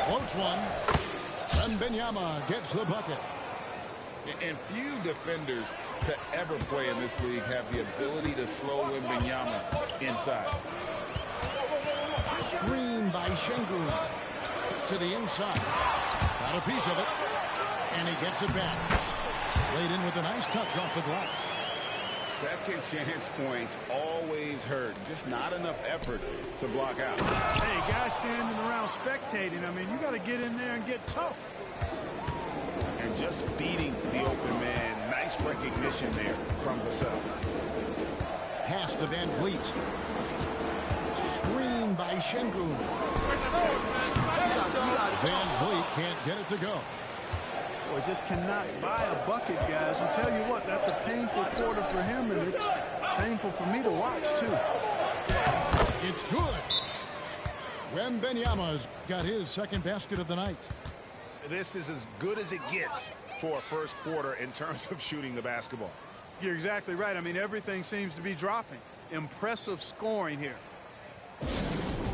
Floats one. Wembanyama gets the bucket. And few defenders to ever play in this league have the ability to slow Wembanyama inside. Screen by Şengün. To the inside. Got a piece of it. And he gets it back. Laid in with a nice touch off the glass. Second chance points always hurt. Just not enough effort to block out. Hey, guys standing around spectating. I mean, you got to get in there and get tough. And just feeding the open man. Nice recognition there from Vassell. Pass to Van Vliet. Screen by Şengün. Van Vliet can't get it to go. Boy, just cannot buy a bucket, guys. I'll tell you what, that's a painful quarter for him, and it's painful for me to watch, too. It's good. Wembanyama's got his second basket of the night. This is as good as it gets for a first quarter in terms of shooting the basketball. You're exactly right. I mean, everything seems to be dropping. Impressive scoring here.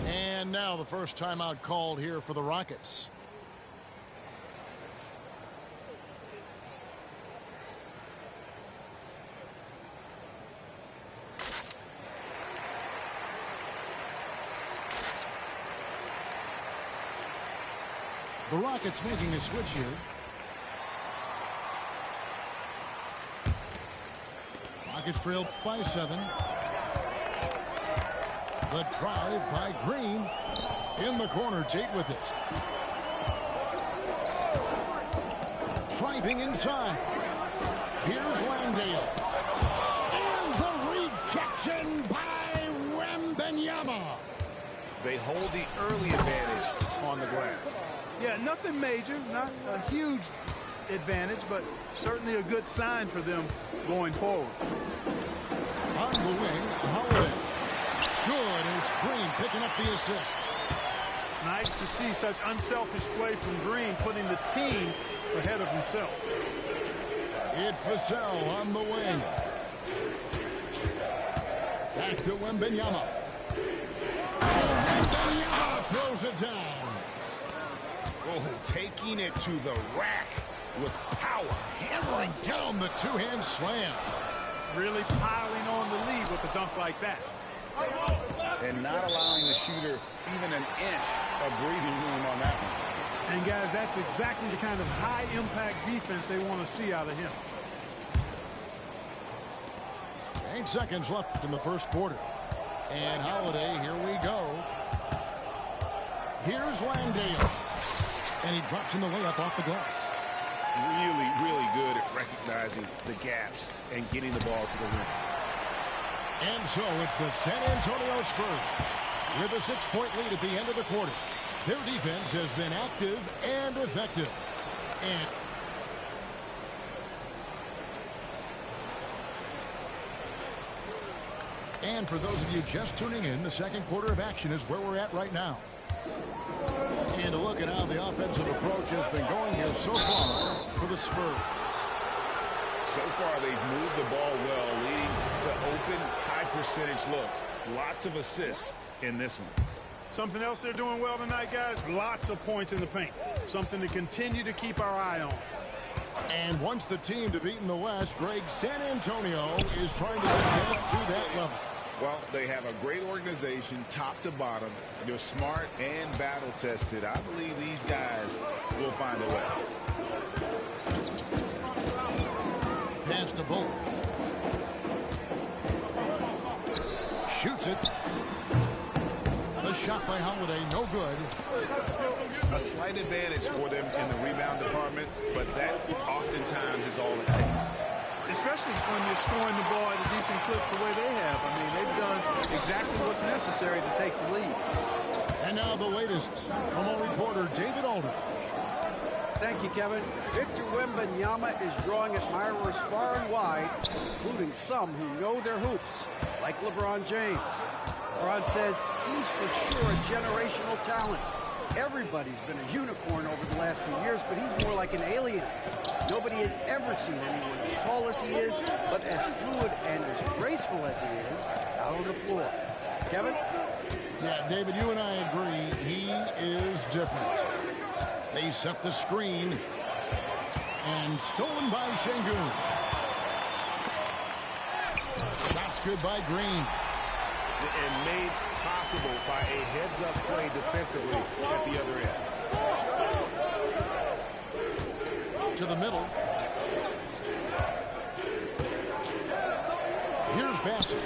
And now the first timeout called here for the Rockets. The Rockets making a switch here. Rockets trail by 7. The drive by Green. In the corner, Tate with it. Driving inside. Here's Landale. And the rejection by Wembanyama. They hold the early advantage on the glass. Yeah, nothing major, not a huge advantage, but certainly a good sign for them going forward. On the wing, Holiday. Good as Green picking up the assist. Nice to see such unselfish play from Green, putting the team ahead of himself. It's Vassell on the wing. Back to Wembanyama. Wembanyama throws it down. Oh, taking it to the rack with power. Hammering down the two-hand slam. Really piling on the lead with a dunk like that. And not allowing the shooter even an inch of breathing room on that one. And, guys, that's exactly the kind of high-impact defense they want to see out of him. 8 seconds left in the first quarter. And Holiday, here we go. Here's Landale. And he drops in the layup off the glass. Really, really good at recognizing the gaps and getting the ball to the rim. And so it's the San Antonio Spurs with a 6-point lead at the end of the quarter. Their defense has been active and effective. And for those of you just tuning in, the second quarter of action is where we're at right now. And a look at how the offensive approach has been going here so far for the Spurs. So far, they've moved the ball well, leading to open, high-percentage looks. Lots of assists in this one. Something else they're doing well tonight, guys, lots of points in the paint. Something to continue to keep our eye on. And once the team to beat in the West, Greg, San Antonio is trying to get to that level. Well, they have a great organization, top to bottom. They're smart and battle-tested. I believe these guys will find a way. Pass to Bull. Shoots it. The shot by Holiday, no good. A slight advantage for them in the rebound department, but that oftentimes is all it takes. Especially when you're scoring the ball at a decent clip the way they have. I mean, they've done exactly what's necessary to take the lead. And now the latest from our reporter, David Aldridge. Thank you, Kevin. Victor Wembanyama is drawing admirers far and wide, including some who know their hoops, like LeBron James. LeBron says he's for sure a generational talent. Everybody's been a unicorn over the last few years, but he's more like an alien. Nobody has ever seen anyone as tall as he is, but as fluid and as graceful as he is out on the floor. Kevin? Yeah, David, you and I agree. He is different. They set the screen. And stolen by Şengün. Shots good by Green. And made possible by a heads-up play defensively at the other end. To the middle. Here's Bassett.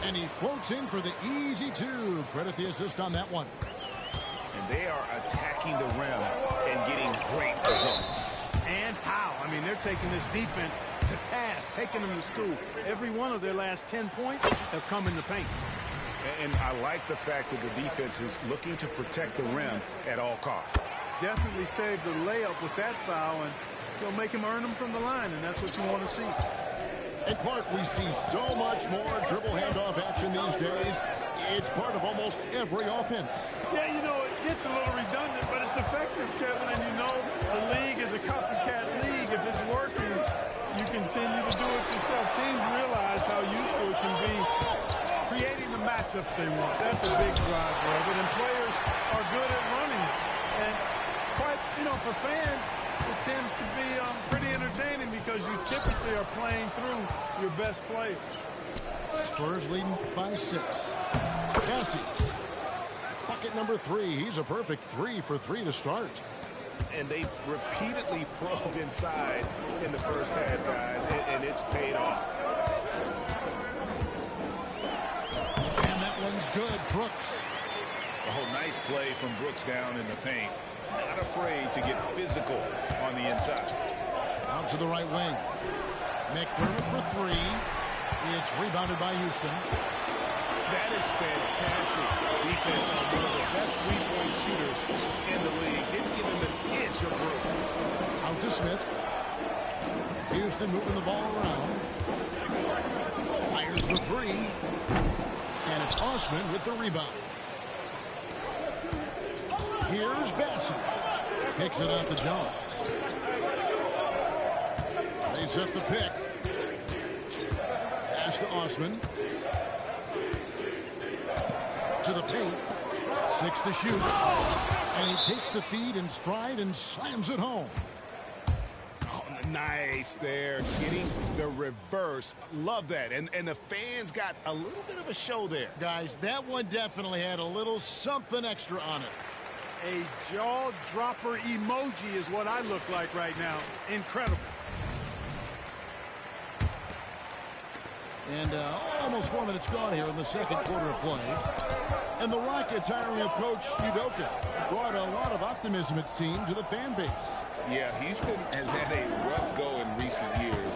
And he floats in for the easy two. Credit the assist on that one. And they are attacking the rim and getting great results. And how? I mean, they're taking this defense to task, taking them to school. Every one of their last 10 points have come in the paint. And I like the fact that the defense is looking to protect the rim at all costs. Definitely saved the layup with that foul, and he'll make him earn them from the line, and that's what you want to see. And Clark, we see so much more dribble handoff action these days. It's part of almost every offense. Yeah, you know, it gets a little redundant, but it's effective, Kevin, and you know the league is a copycat league. If it's working, you continue to do it yourself. Teams realize how useful it can be creating the matchups they want. That's a big driver of it, and players are good at running it. And quite, you know, for fans, it tends to be pretty entertaining because you typically are playing through your best players. Spurs leading by 6. Cassie. Bucket number 3. He's a perfect 3 for 3 to start. And they've repeatedly probed inside in the first half, guys, and it's paid off. And that one's good. Brooks. Oh, nice play from Brooks down in the paint. Not afraid to get physical on the inside. Out to the right wing. McDermott for 3. It's rebounded by Houston. That is fantastic defense on one of the best three-point shooters in the league. Didn't give him an inch of room. Out to Smith. Houston moving the ball around. Fires the 3. And it's Osman with the rebound. Here's Bassett. Kicks it out to Jones. They set the pick. Pass to Osman. To the paint. 6 to shoot. And he takes the feed in stride and slams it home. Oh, nice there. Getting the reverse. Love that. And the fans got a little bit of a show there. Guys, that one definitely had a little something extra on it. A jaw-dropper emoji is what I look like right now. Incredible. And almost 4 minutes gone here in the second quarter of play. And the Rockets hiring of Coach Udoka brought a lot of optimism, it seemed, to the fan base. Yeah, Houston has had a rough go in recent years.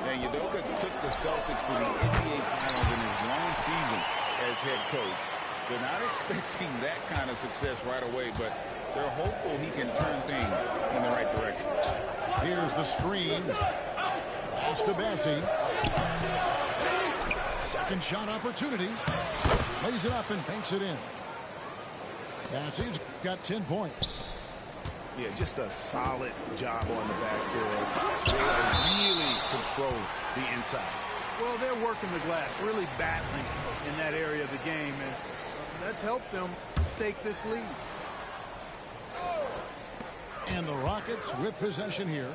And Udoka took the Celtics to the NBA Finals in his long season as head coach. They're not expecting that kind of success right away, but they're hopeful he can turn things in the right direction. Here's the screen. Pass to Bassie. Second shot opportunity. Lays it up and banks it in. Bassie's got 10 points. Yeah, just a solid job on the backboard. They are really control the inside. Well, they're working the glass, really battling in that area of the game, and that's helped them stake this lead. And the Rockets with possession here.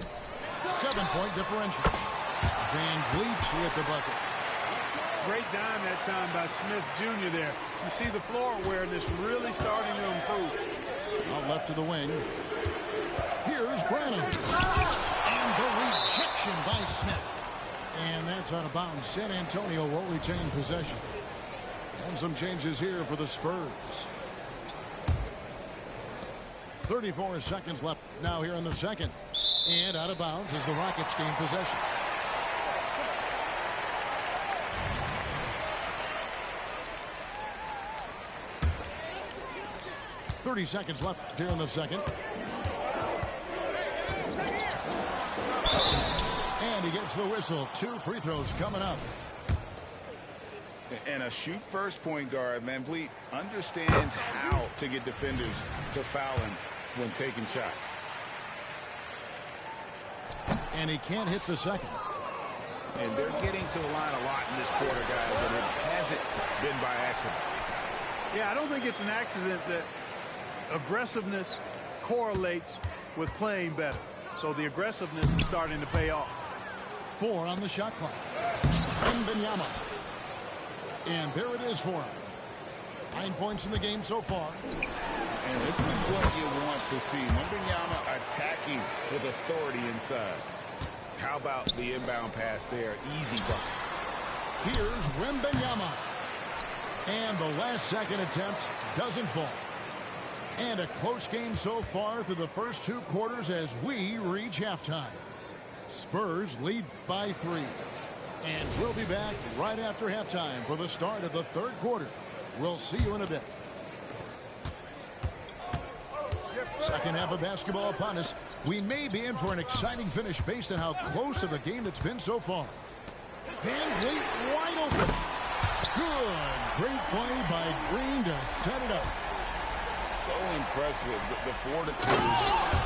7-point differential. Van Vliet with the bucket. Great dime that time by Smith Jr. there. You see the floor awareness really starting to improve. Out left to the wing. Here's Branham. And the rejection by Smith. And that's out of bounds. San Antonio will retain possession. And some changes here for the Spurs. 34 seconds left now here in the second. And out of bounds as the Rockets gain possession. .30 seconds left here in the second. And he gets the whistle. 2 free throws coming up. And a shoot-first point guard, Van Vliet, understands how to get defenders to foul him when taking shots. And he can't hit the second. And they're getting to the line a lot in this quarter, guys, and it hasn't been by accident. Yeah, I don't think it's an accident that aggressiveness correlates with playing better. So the aggressiveness is starting to pay off. 4 on the shot clock. Wembanyama. And there it is for him. 9 points in the game so far. And this is what you want to see. Wembanyama attacking with authority inside. How about the inbound pass there? Easy bucket. Here's Wembanyama. And the last second attempt doesn't fall. And a close game so far through the first 2 quarters as we reach halftime. Spurs lead by 3. And we'll be back right after halftime for the start of the 3rd quarter. We'll see you in a bit. Second half of basketball upon us. We may be in for an exciting finish based on how close of a game it's been so far. Van Vliet wide open. Good. Great play by Green to set it up. So impressive. The fortitude,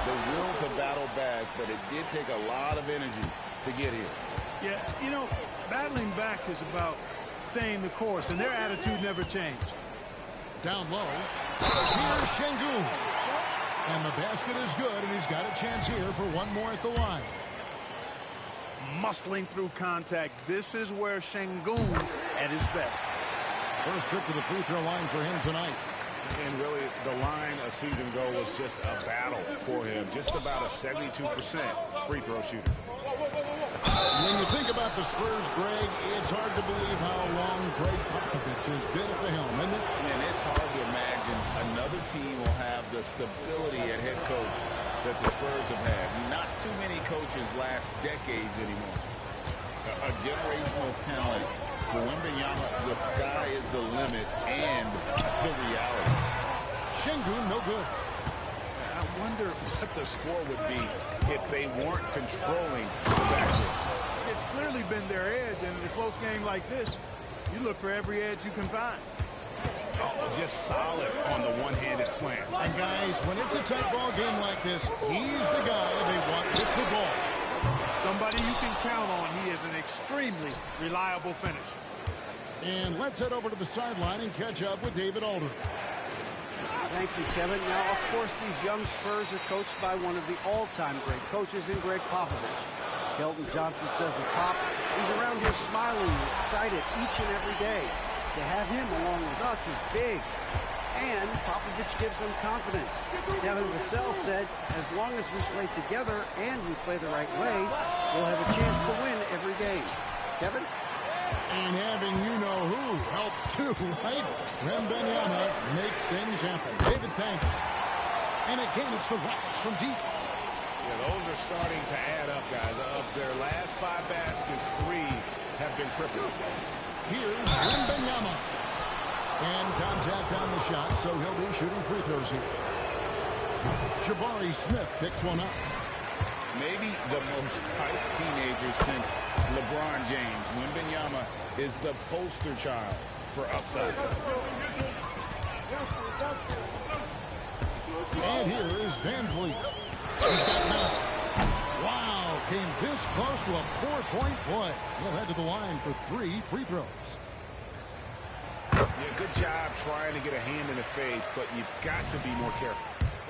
the will to battle back, but it did take a lot of energy to get here. Yeah, you know, battling back is about staying the course, and their attitude never changed. Down low. Here's Şengün. And the basket is good, and he's got a chance here for one more at the line. Muscling through contact. This is where Şengün's at his best. First trip to the free throw line for him tonight. And really, the line a season ago was just a battle for him. Just about a 72% free throw shooter. When you think about the Spurs, Greg, it's hard to believe how long Greg Popovich has been at the helm, isn't it? And it's hard to imagine another team will have the stability at head coach that the Spurs have had. Not too many coaches last decades anymore. A generational talent. For Wembanyama, the sky is the limit and the reality. Şengün, no good. I wonder what the score would be if they weren't controlling the backcourt. It's clearly been their edge, and in a close game like this, you look for every edge you can find. Oh, just solid on the one-handed slam. And guys, when it's a tight ball game like this, he's the guy they want with the ball. Somebody you can count on. He is an extremely reliable finisher. And let's head over to the sideline and catch up with David Aldridge. Thank you, Kevin. Now, of course, these young Spurs are coached by one of the all-time great coaches in Greg Popovich. Kelton Johnson says of Pop, he's around here smiling and excited each and every day. To have him along with us is big. And Popovich gives them confidence. Devin Vassell said, as long as we play together and we play the right way, we'll have a chance to win every game. Kevin? And having you-know-who helps too, right? Wembanyama makes things happen. David, thanks. And again, it's the Rockets from deep. Yeah, those are starting to add up, guys. Of their last 5 baskets, 3 have been triple. Here's Wembanyama. And contact on the shot, so he'll be shooting free throws here. Jabari Smith picks one up. Maybe the most hyped teenager since LeBron James. Wembanyama is the poster child for upside. And here is Van Vliet. He's got 9. Wow, came this close to a 4-point play. He'll head to the line for 3 free throws. good job trying to get a hand in the face, but you've got to be more careful.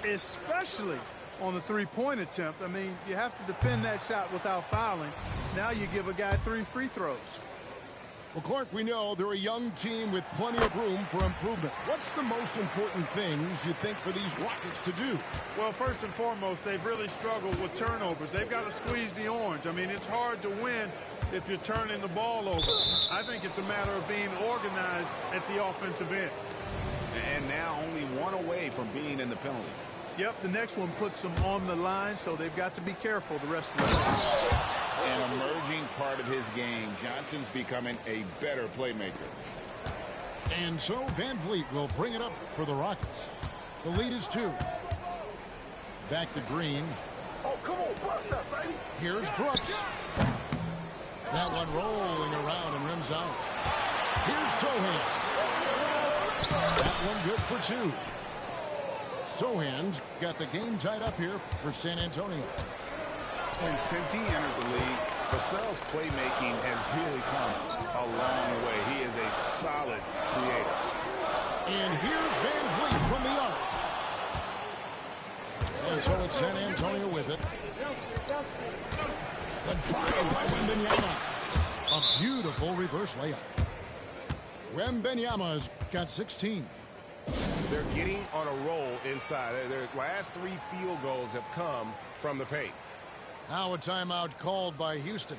Especially on the three-point attempt. I mean, you have to defend that shot without fouling. Now you give a guy 3 free throws. Well, Clark, we know they're a young team with plenty of room for improvement. What's the most important things you think for these Rockets to do? Well, first and foremost, they've really struggled with turnovers. They've got to squeeze the orange. I mean, it's hard to win if you're turning the ball over. I think it's a matter of being organized at the offensive end. And now only one away from being in the penalty. Yep, the next one puts them on the line, so they've got to be careful the rest of the way. An emerging part of his game. Johnson's becoming a better playmaker. And so Van Vliet will bring it up for the Rockets. The lead is 2. Back to Green. Oh, come on, bust that, baby. Here's Brooks. That one rolling around and rims out. Here's Sohan. That one good for 2. Sohan's got the game tied up here for San Antonio. And since he entered the league, Vassell's playmaking has really come a long way. He is a solid creator. And here's Van Vliet from the arc. And so it's San Antonio with it. The drive by Wembanyama. A beautiful reverse layup. Wembanyama's got 16. They're getting on a roll inside. Their last 3 field goals have come from the paint. Now a timeout called by Houston.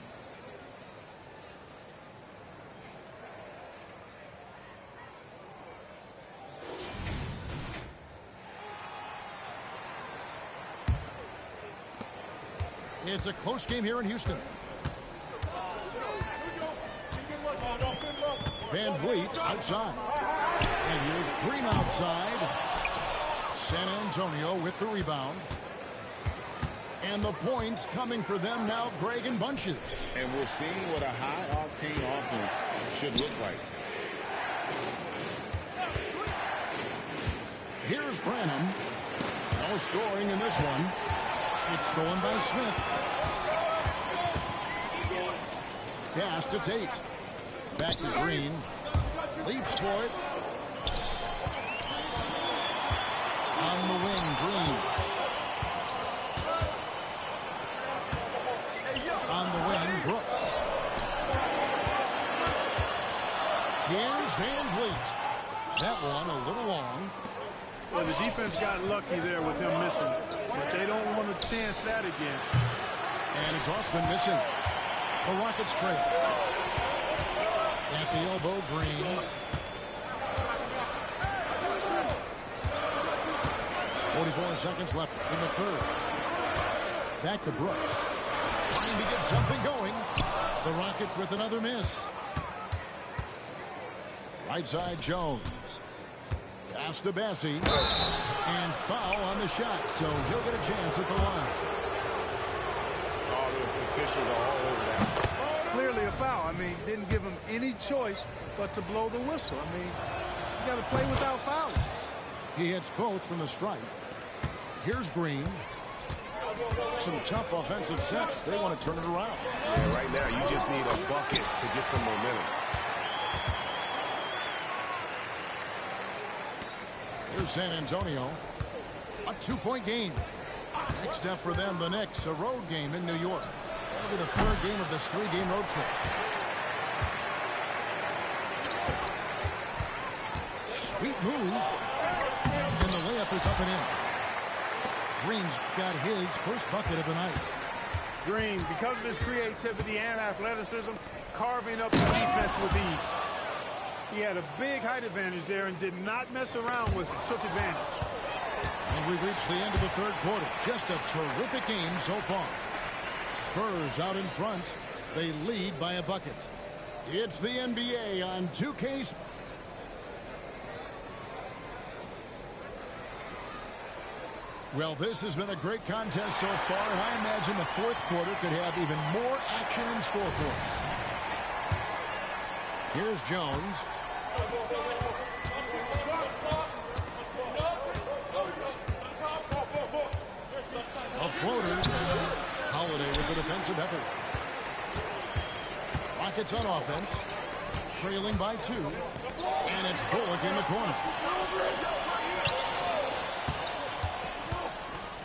It's a close game here in Houston. Van Vliet outside. And here's Green outside. San Antonio with the rebound. And the points coming for them now, Greg, in bunches. And we're seeing what a high-octane offense should look like. Here's Branham. No scoring in this one. It's stolen by Smith. Pass to Tate. Back to Green. Leaps for it. On the wing, Green. On the wing, Brooks. Here's Van Vliet. That one a little long. Well, the defense got lucky there with him missing, but they don't want to chance that again. And it's Osman missing. The Rockets trail. At the elbow, Green. 44 seconds left in the third. Back to Brooks. Trying to get something going. The Rockets with another miss. Right side, Jones. Pass to Bassie. And foul on the shot, so he'll get a chance at the line. Oh, the officials are all over that. Clearly a foul. I mean, didn't give him any choice but to blow the whistle. I mean, you got to play without fouling. He hits both from the stripe. Here's Green. Some tough offensive sets. They want to turn it around. Yeah, right now you just need a bucket to get some momentum. Here's San Antonio. A 2-point game. Next step for them, the Knicks, a road game in New York. That'll be the 3rd game of this 3-game road trip. Sweet move. And the layup is up and in. Green's got his first bucket of the night. Green, because of his creativity and athleticism, carving up the defense with ease. He had a big height advantage there and did not mess around with it. Took advantage. And we've reached the end of the 3rd quarter. Just a terrific game so far. Spurs out in front. They lead by a bucket. It's the NBA on 2K. Well, this has been a great contest so far, and I imagine the 4th quarter could have even more action in store for us. Here's Jones. A floater. Holiday with the defensive effort. Rockets on offense. Trailing by 2. And it's Bullock in the corner.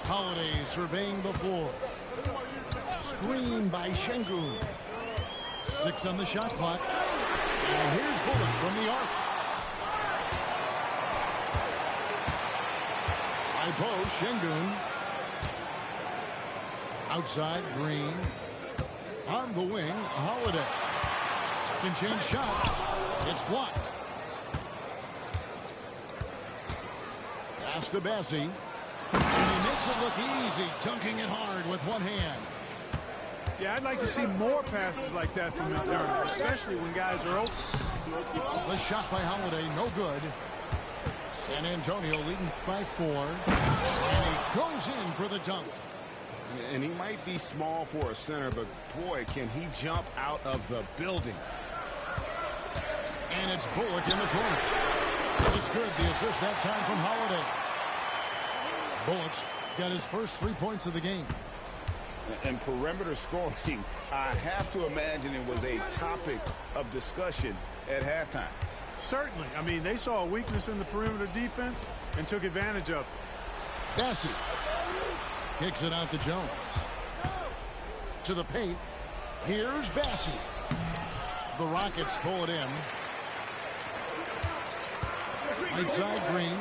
Holiday surveying the floor. Screen by Şengün. 6 on the shot clock. And here's Bullock from the arc. High post, Şengün. Outside, Green. On the wing, Holiday. Second chance shot. It's blocked. Pass to Bessie. And he makes it look easy, dunking it hard with one hand. Yeah, I'd like to see more passes like that from McDermott, especially when guys are open. The shot by Holiday, no good. San Antonio leading by 4. And he goes in for the dunk. And he might be small for a center, but boy, can he jump out of the building. And it's Bullock in the corner. It's good, the assist that time from Holiday. Bullock's got his first 3 points of the game. And perimeter scoring, I have to imagine it was a topic of discussion at halftime. Certainly. I mean, they saw a weakness in the perimeter defense and took advantage of it. Bessie kicks it out to Jones. To the paint. Here's Bessie. The Rockets pull it in. Right side, Green.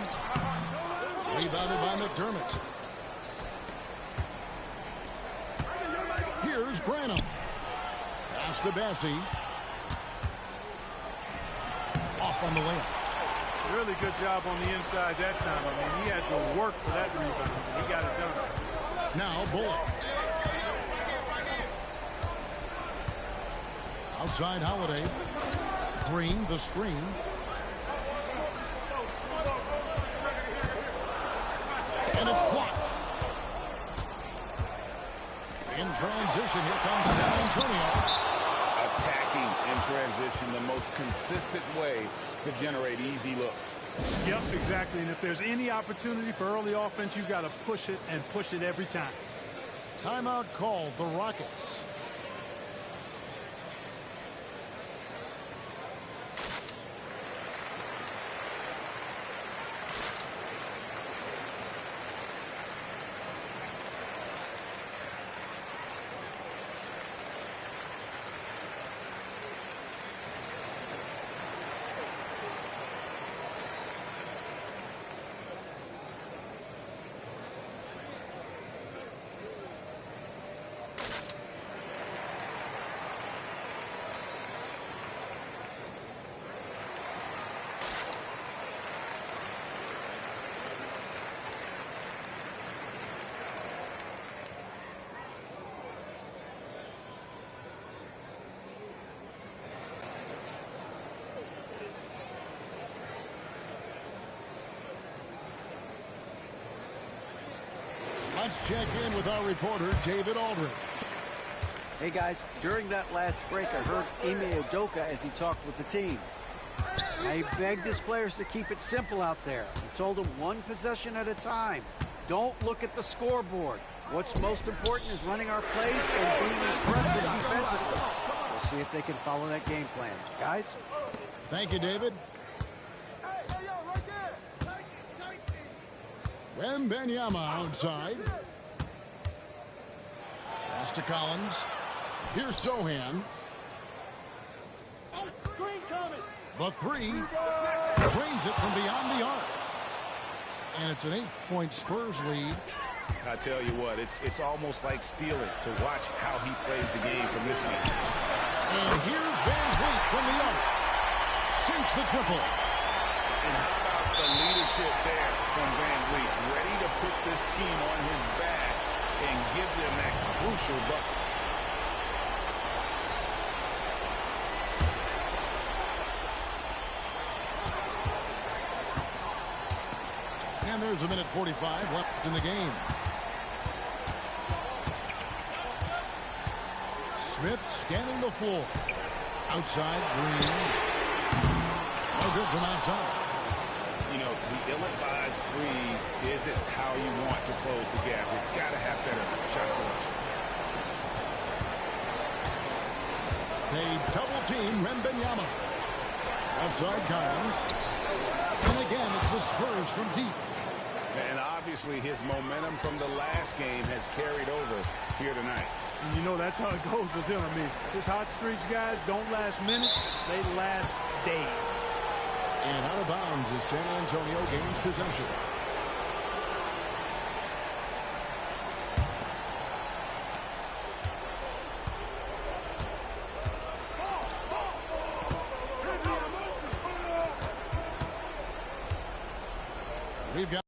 Rebounded by McDermott. Here's Branham. Pass to Bessie. Off on the layup. Really good job on the inside that time. I mean, he had to work for that rebound. He got it done. Now Bullock. Outside Holiday. Green, the screen. And it's blocked. In transition, here comes San Antonio. Attacking in transition, the most consistent way to generate easy looks. Yep, exactly. And if there's any opportunity for early offense, you got to push it and push it every time. Timeout called, the Rockets. Let's check in with our reporter, David Aldridge. Hey, guys, during that last break, I heard Ime Udoka as he talked with the team. Now, he begged his players to keep it simple out there. He told them one possession at a time. Don't look at the scoreboard. What's most important is running our plays and being aggressive defensively. We'll see if they can follow that game plan. Guys? Thank you, David. Wembanyama outside. Pass to Collins. Here's Sohan. The three. Drains it from beyond the arc. And it's an 8-point Spurs lead. I tell you what, it's almost like stealing to watch how he plays the game from this side. And here's Van Vliet from the arc. Sinks the triple. And how about the leadership there from Van Vliet, ready to put this team on his back and give them that crucial bucket. And there's a minute 45 left in the game. Smith scanning the floor. Outside, Green. No good from outside. You know, the ill-advised threes isn't how you want to close the gap. You've got to have better shot selection. They double-team Wembanyama. Left side comes. And again, it's the Spurs from deep. And obviously his momentum from the last game has carried over here tonight. And you know that's how it goes with him. I mean, his hot streaks, guys, don't last minutes. They last days. And out of bounds as San Antonio gains possession. We've got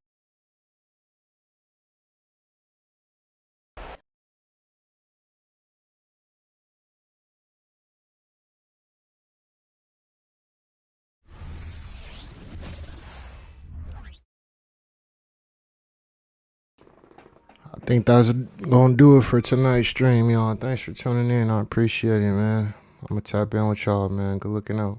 I think that's gonna do it for tonight's stream, y'all. Thanks for tuning in. I appreciate it, man. I'm gonna tap in with y'all, man. Good looking out.